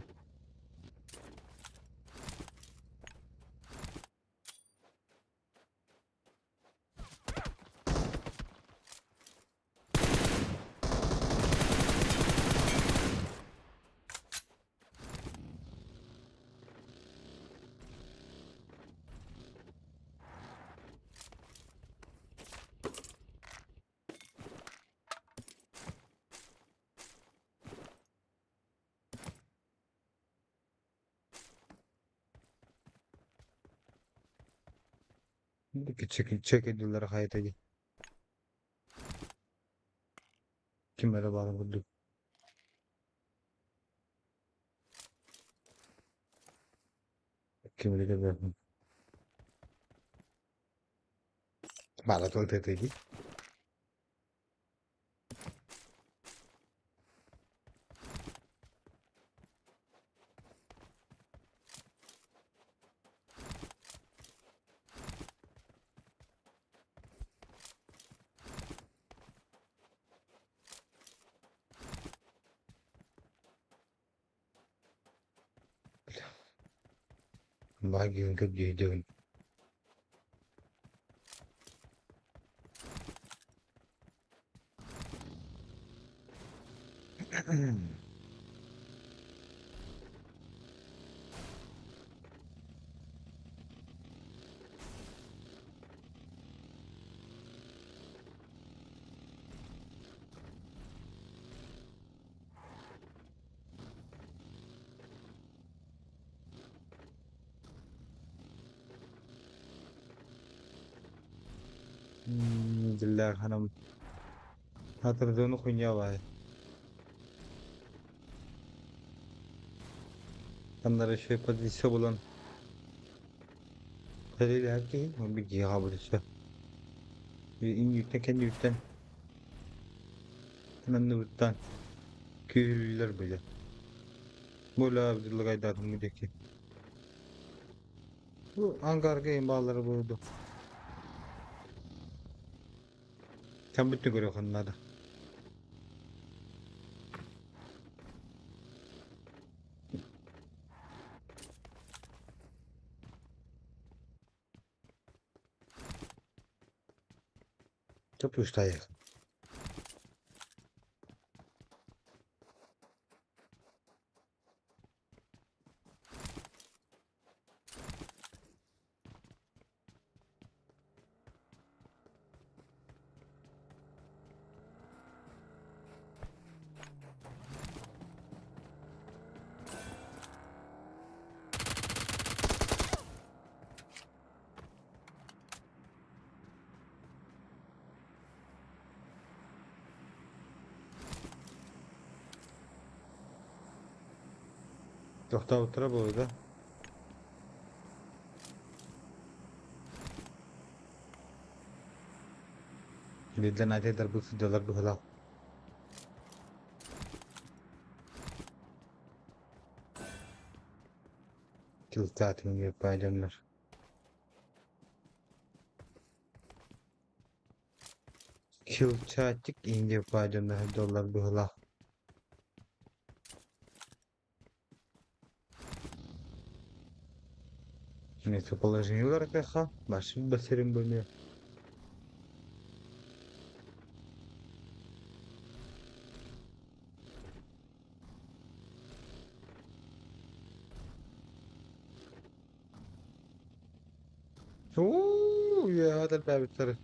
Çekildiler hayata. Kimlere bağlı bulduk. Kimleri de verdim. Bana tol teteki. Bagi yung kagiyadyon. Diller hanım. Hatırladığını kunya var. Onlara şey padişah bulan. Dediler ki bir giga padişah. İn yükten kendi yükten. Hemen de yükten. Köylüler böyle. Böyle Abdullah Gaydar'ın müdeki. Bu Ankara'ya bağları buydu. Sen bütün görüyor onları. Çok ustayız. Yok da otura bu arada. Bizden adet eder bu videolar bu hala. Kill saatini yapacağımlar. Kill çaçık ince yapacağımlar videolar bu hala. Neyse положение olarak ya. Başım basarım böyle. اوه يا هذا الباب الترى.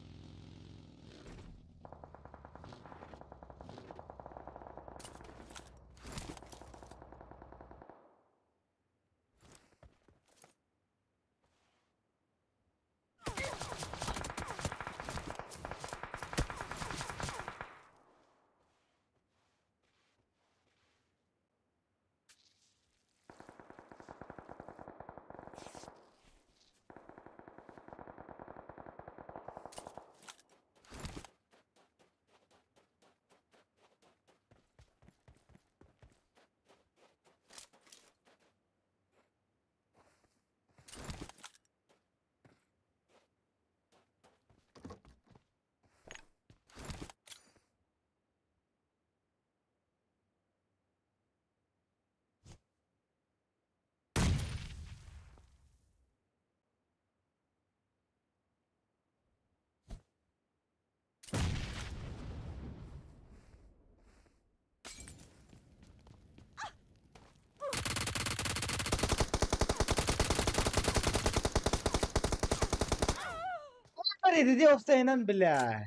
أريد دي أفتينا بالله.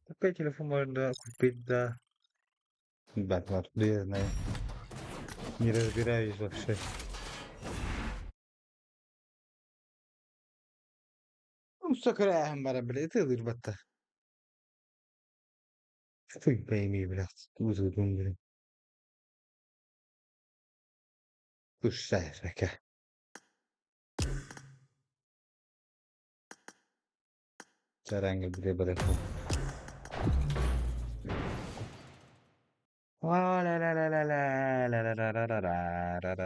Какой телефон можно купить, да? Ребят, вот, я знаю. Не разбираюсь вообще. مستقر مرة بلا تقدر بطة. في بايمي بلا وزودون بلا. وش سهرك؟ سرانج بلا بلا. لا لا لا لا لا لا لا لا لا لا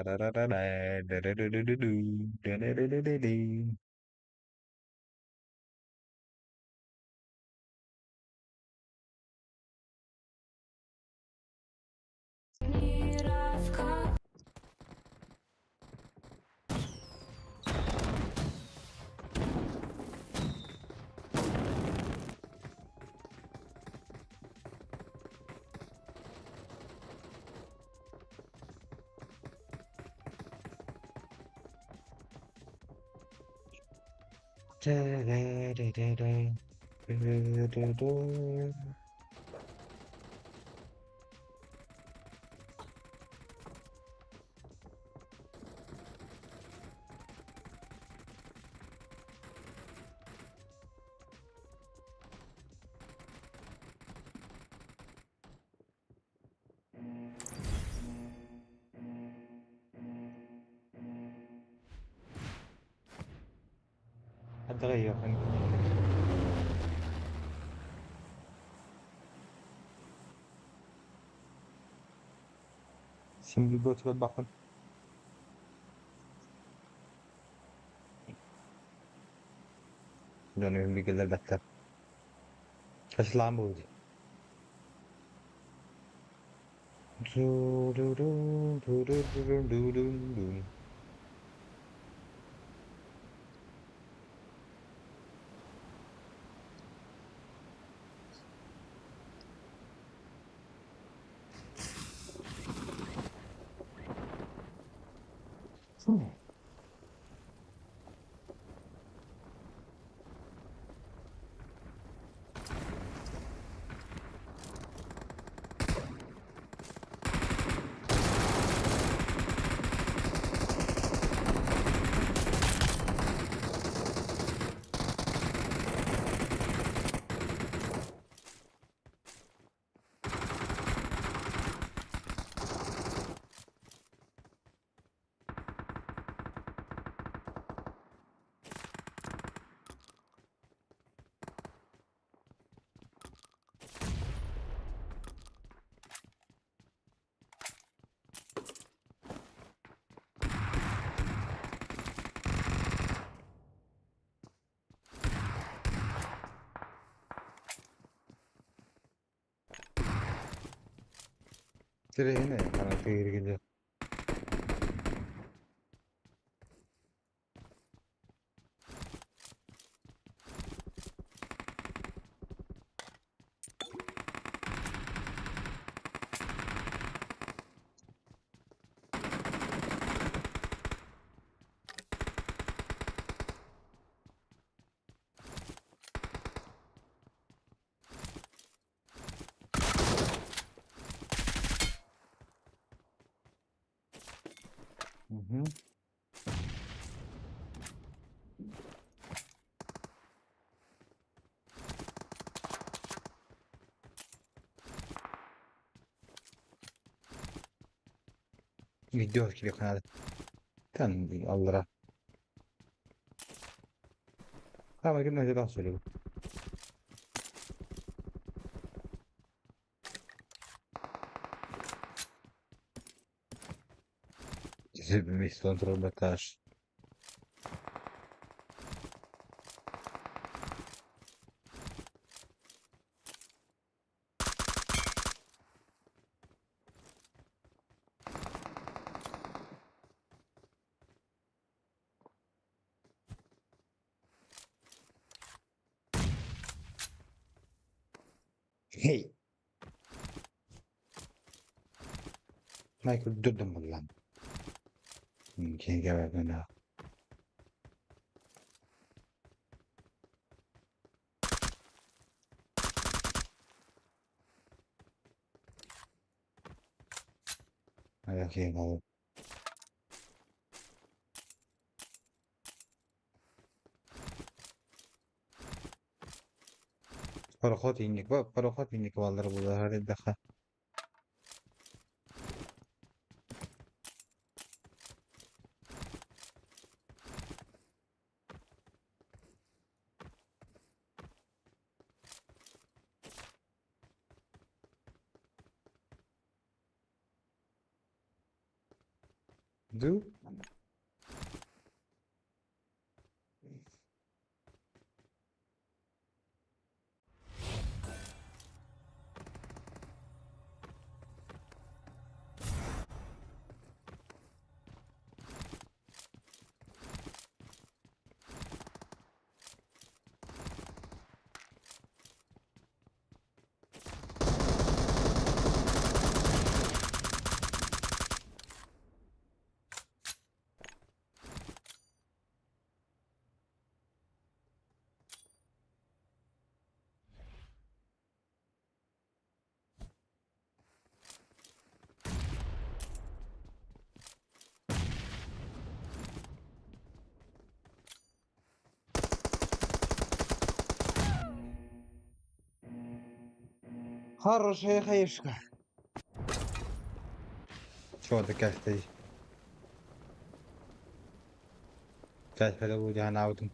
لا لا لا. هتغير Şimdi götürüp bakın. Dönüyorum bir güzel bekler. Kaç lan bu? Direğine bana geri geliyor. Hı hı. Video gibi kanal. Tamam Allah'a. Tamam gülmece daha söylüyorum. Bir kontrol bakar. Hey. Michael durdun mu lan? Kendi geberden ha. Ayak yiyin abi. Paraquat indik bak. Paraquat indik vallahi bu da her dakika. Du. Хорошая хаешка. Чего ты как стоишь? Как это будет я аутом?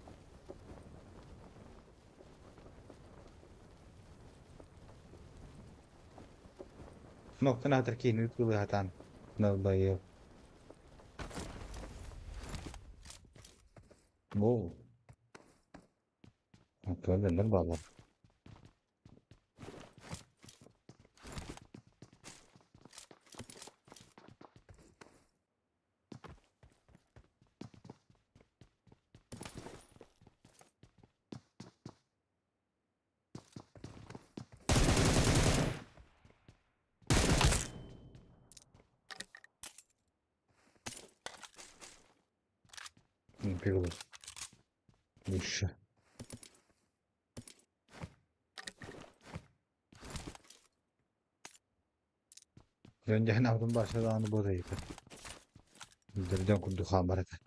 نقطة نهتر كي نقول هاتان. نضيع. مو. أتولى نربع. Пилот. Еще. Önce hani avdım başladı anı buradaydı. Dirden kundu kamerada.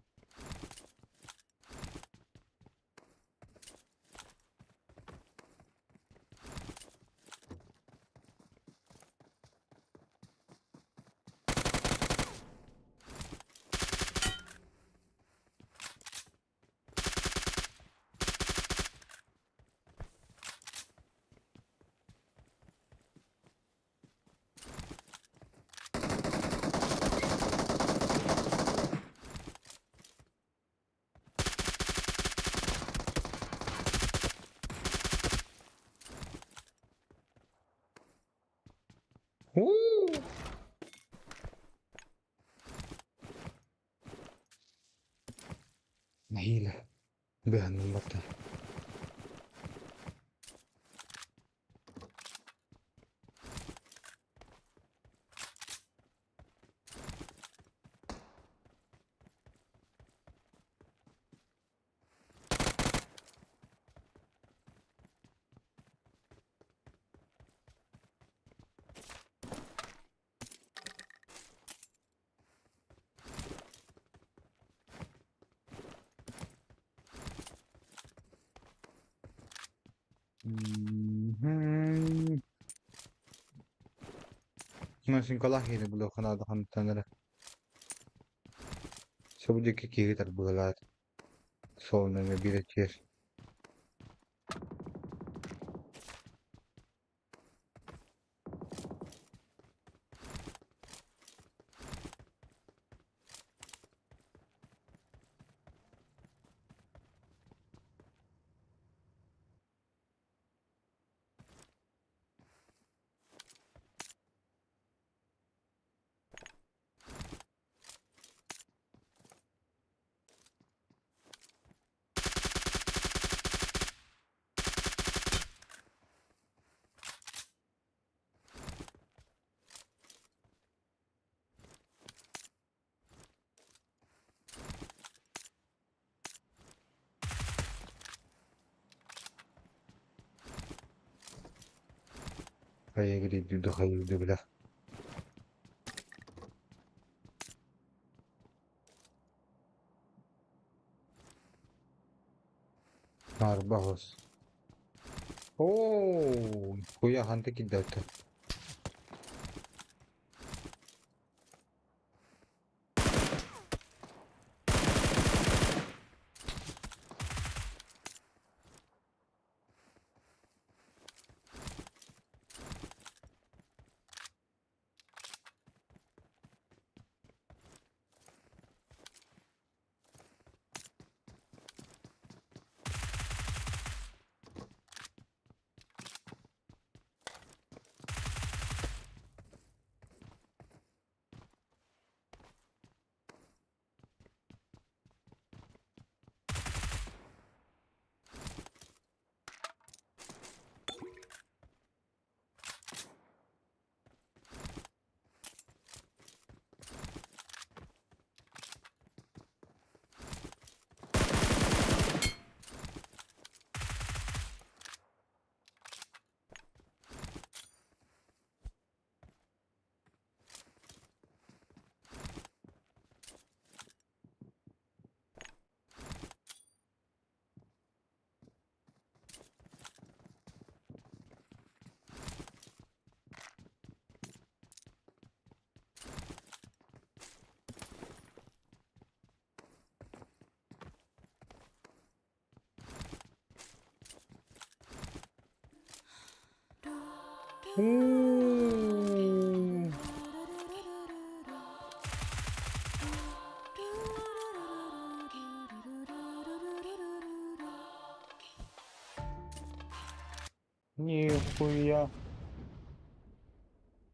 نحيلة بهن المطر. Masih kalah ini belum kena ada tanda. Sebab dia kiri terbelat. Soalnya bir açıyor. Kayak gitu udah kayak udah belah. Narbahos. Oh, kuya hantik kita. Hmm. Нихуя.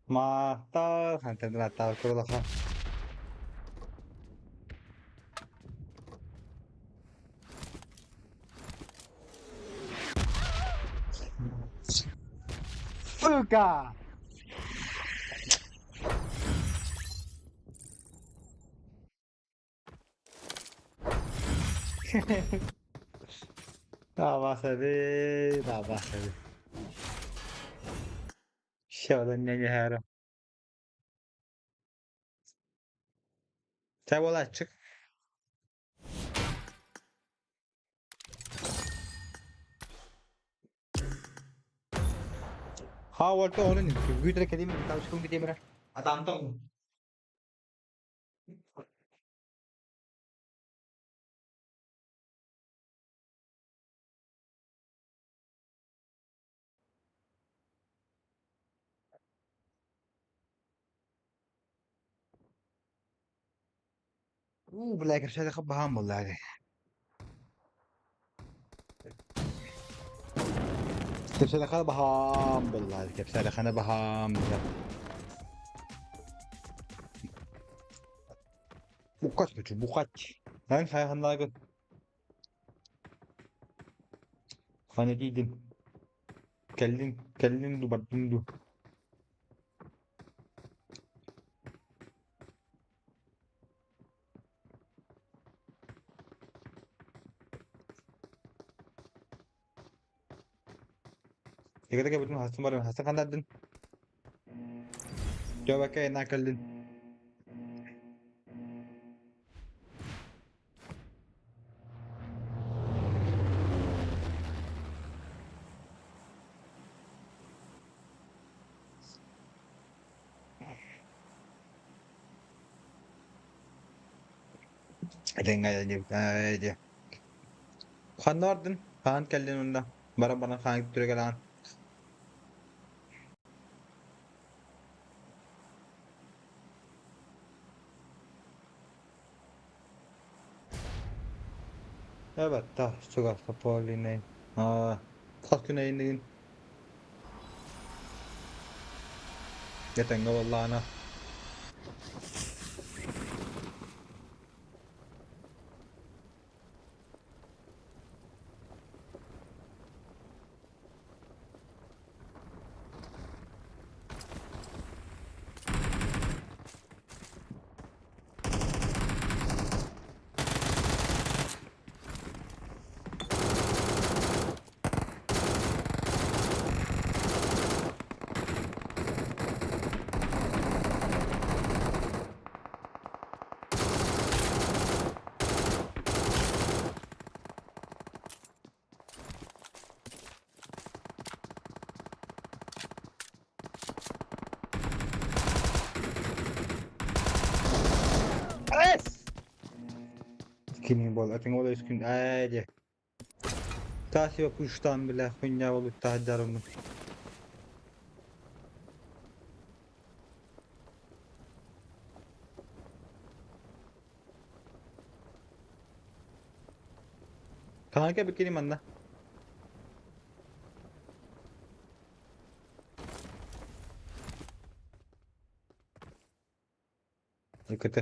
Мата, хантен тал курдоха. Сука! Daha bahsedi. Şöyle ne diyorum. Sen ola çık. Ha orada onun güdüre kedimi tavşkın gideyim ben. Adam tam. بالله كرشة خب هام والله عليه. كرشة خب هام والله كرشة خنا بهام. Bu kaç buçuk bu kaç. Ben sayhanlar Hani giydin. Kellin du baddin du. Ikaw taga betul hasta maram hasta kan dadin. Coba kayak nakalin. Ada nga aja. Kan ordun. Kan kellin unda. Barang-barang kan türegalan. Evet, ta çok hasta Pauline. Aa, kaç gün ayındayın. Yetenga vallahi ana. Es! Kini bol ating wala skin aja. Taş yok uçtan bile kunya olup tahdarım. Kanka bikini mana? Ikut.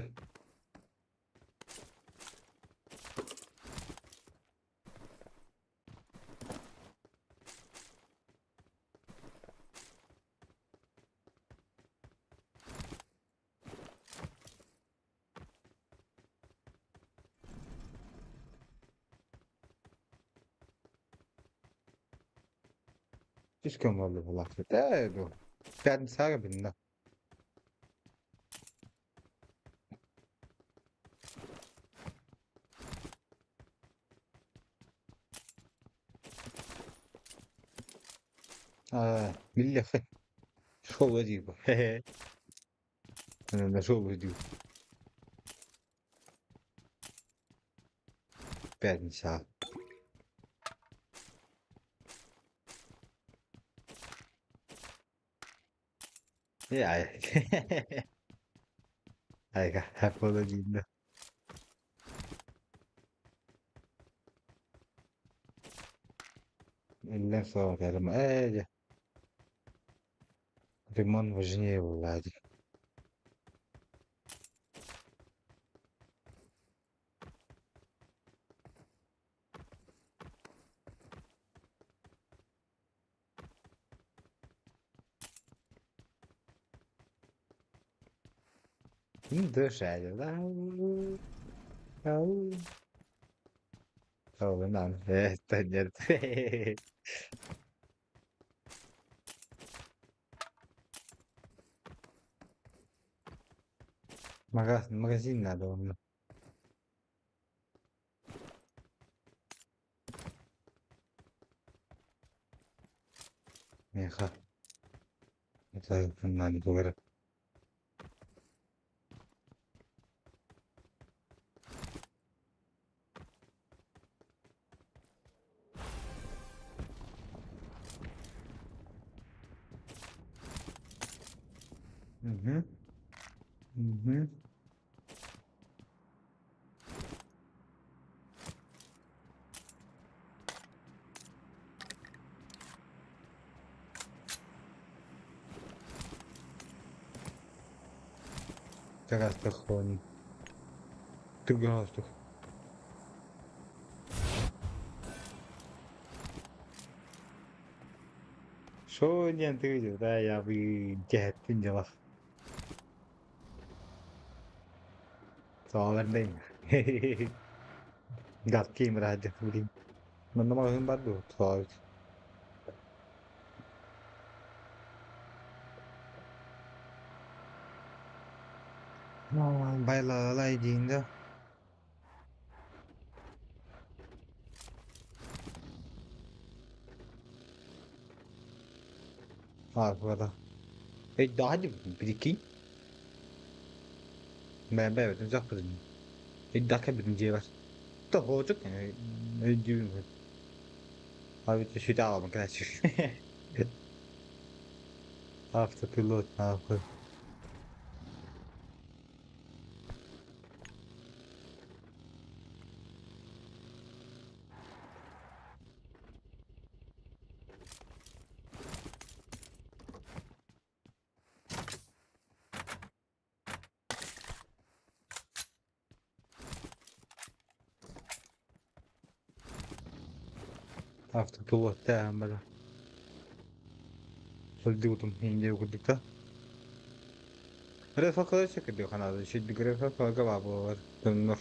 Iskan vallahi vallahi. Tayo. Piyad saga binda. Milli. Şov ediyor. Öyle şov ediyor. Piyad saga. Ya. Ay, apology. إلا صوت هذا ما أجي ريمون وجنيه والله عادي ندوش عادي لا أو نعم استهجرت magazin هذا والله يا خا طيب فنان بغير mhm mhm ترى خوني تبقى هاستخ Şu niyetim da ya bir cihetince bak. Sağlarındayım. Gatkeyim radyo bileyim. Ben de bakayım ben de o sağ. Baylalaycığında. Ha bu kadar. Daha hadi bir iki. Ben evet uzak durun. Dakika birinciye var. Da olacak yani. Ne diyorum ben. Abi de şu da alalım arkadaşlar. Hafta pilot hafta. Hafta pilot da böyle. Öldürdüm. İnce okuduk da. Refah kadar çekiliyor kanadı. Şimdi refah kadar var var. Dönür.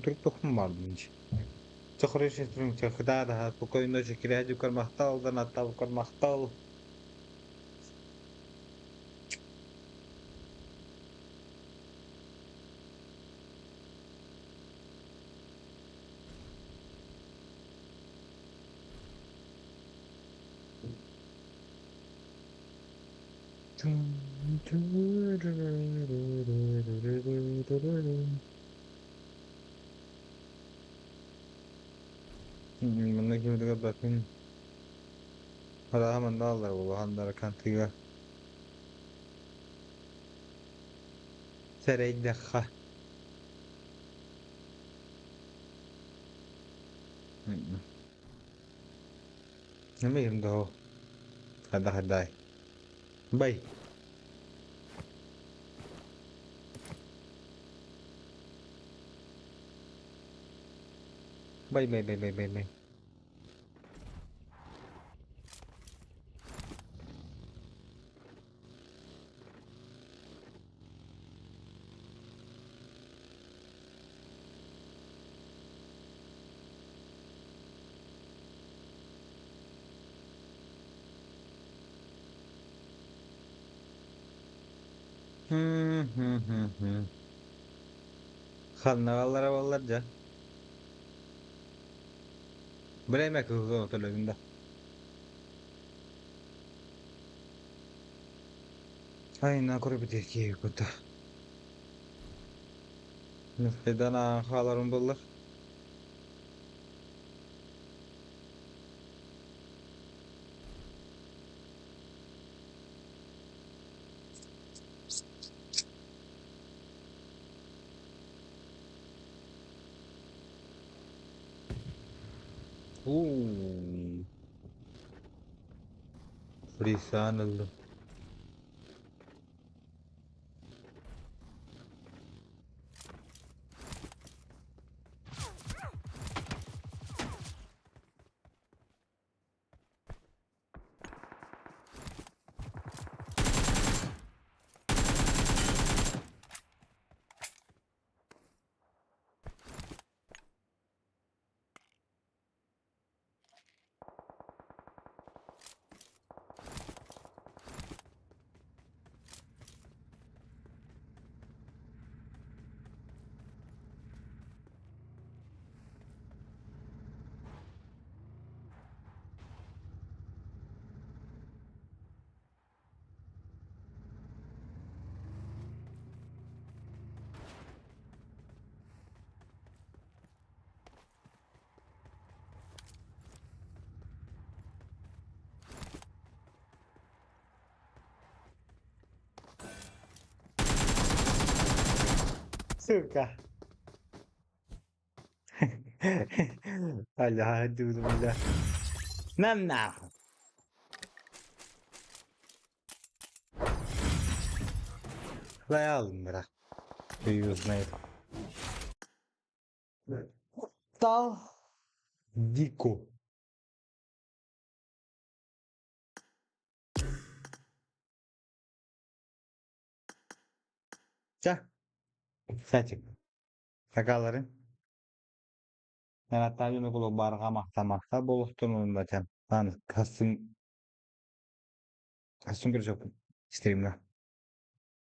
Durup dokunmadım hiç. Çok reşitrim çok daha bu koyunda şekilde yukarı mahtal hatta yukarı mahtal. Mana gimana ka bakın. Hala hemen dağlar bu hanlara kantiga. Serey dakika. Nama yun daw. Kada kaday. Bay. Bay. Hmm. Kanallara vallarca. Bremek hızlı otellerinde. Aynen kuru bir teki kutu. Nefeden ağalarım bulur. Uuu. Frisan oldu. Suka. Hala dulu hala. Nana. Aldım bırak. Yüzmeyi. Dal. Diko. Çak. Sen çık. Sakalların. Ben hatta yine kulu barga mahtamakta bolukturun da tem. Lan kastım kıracak. İsterim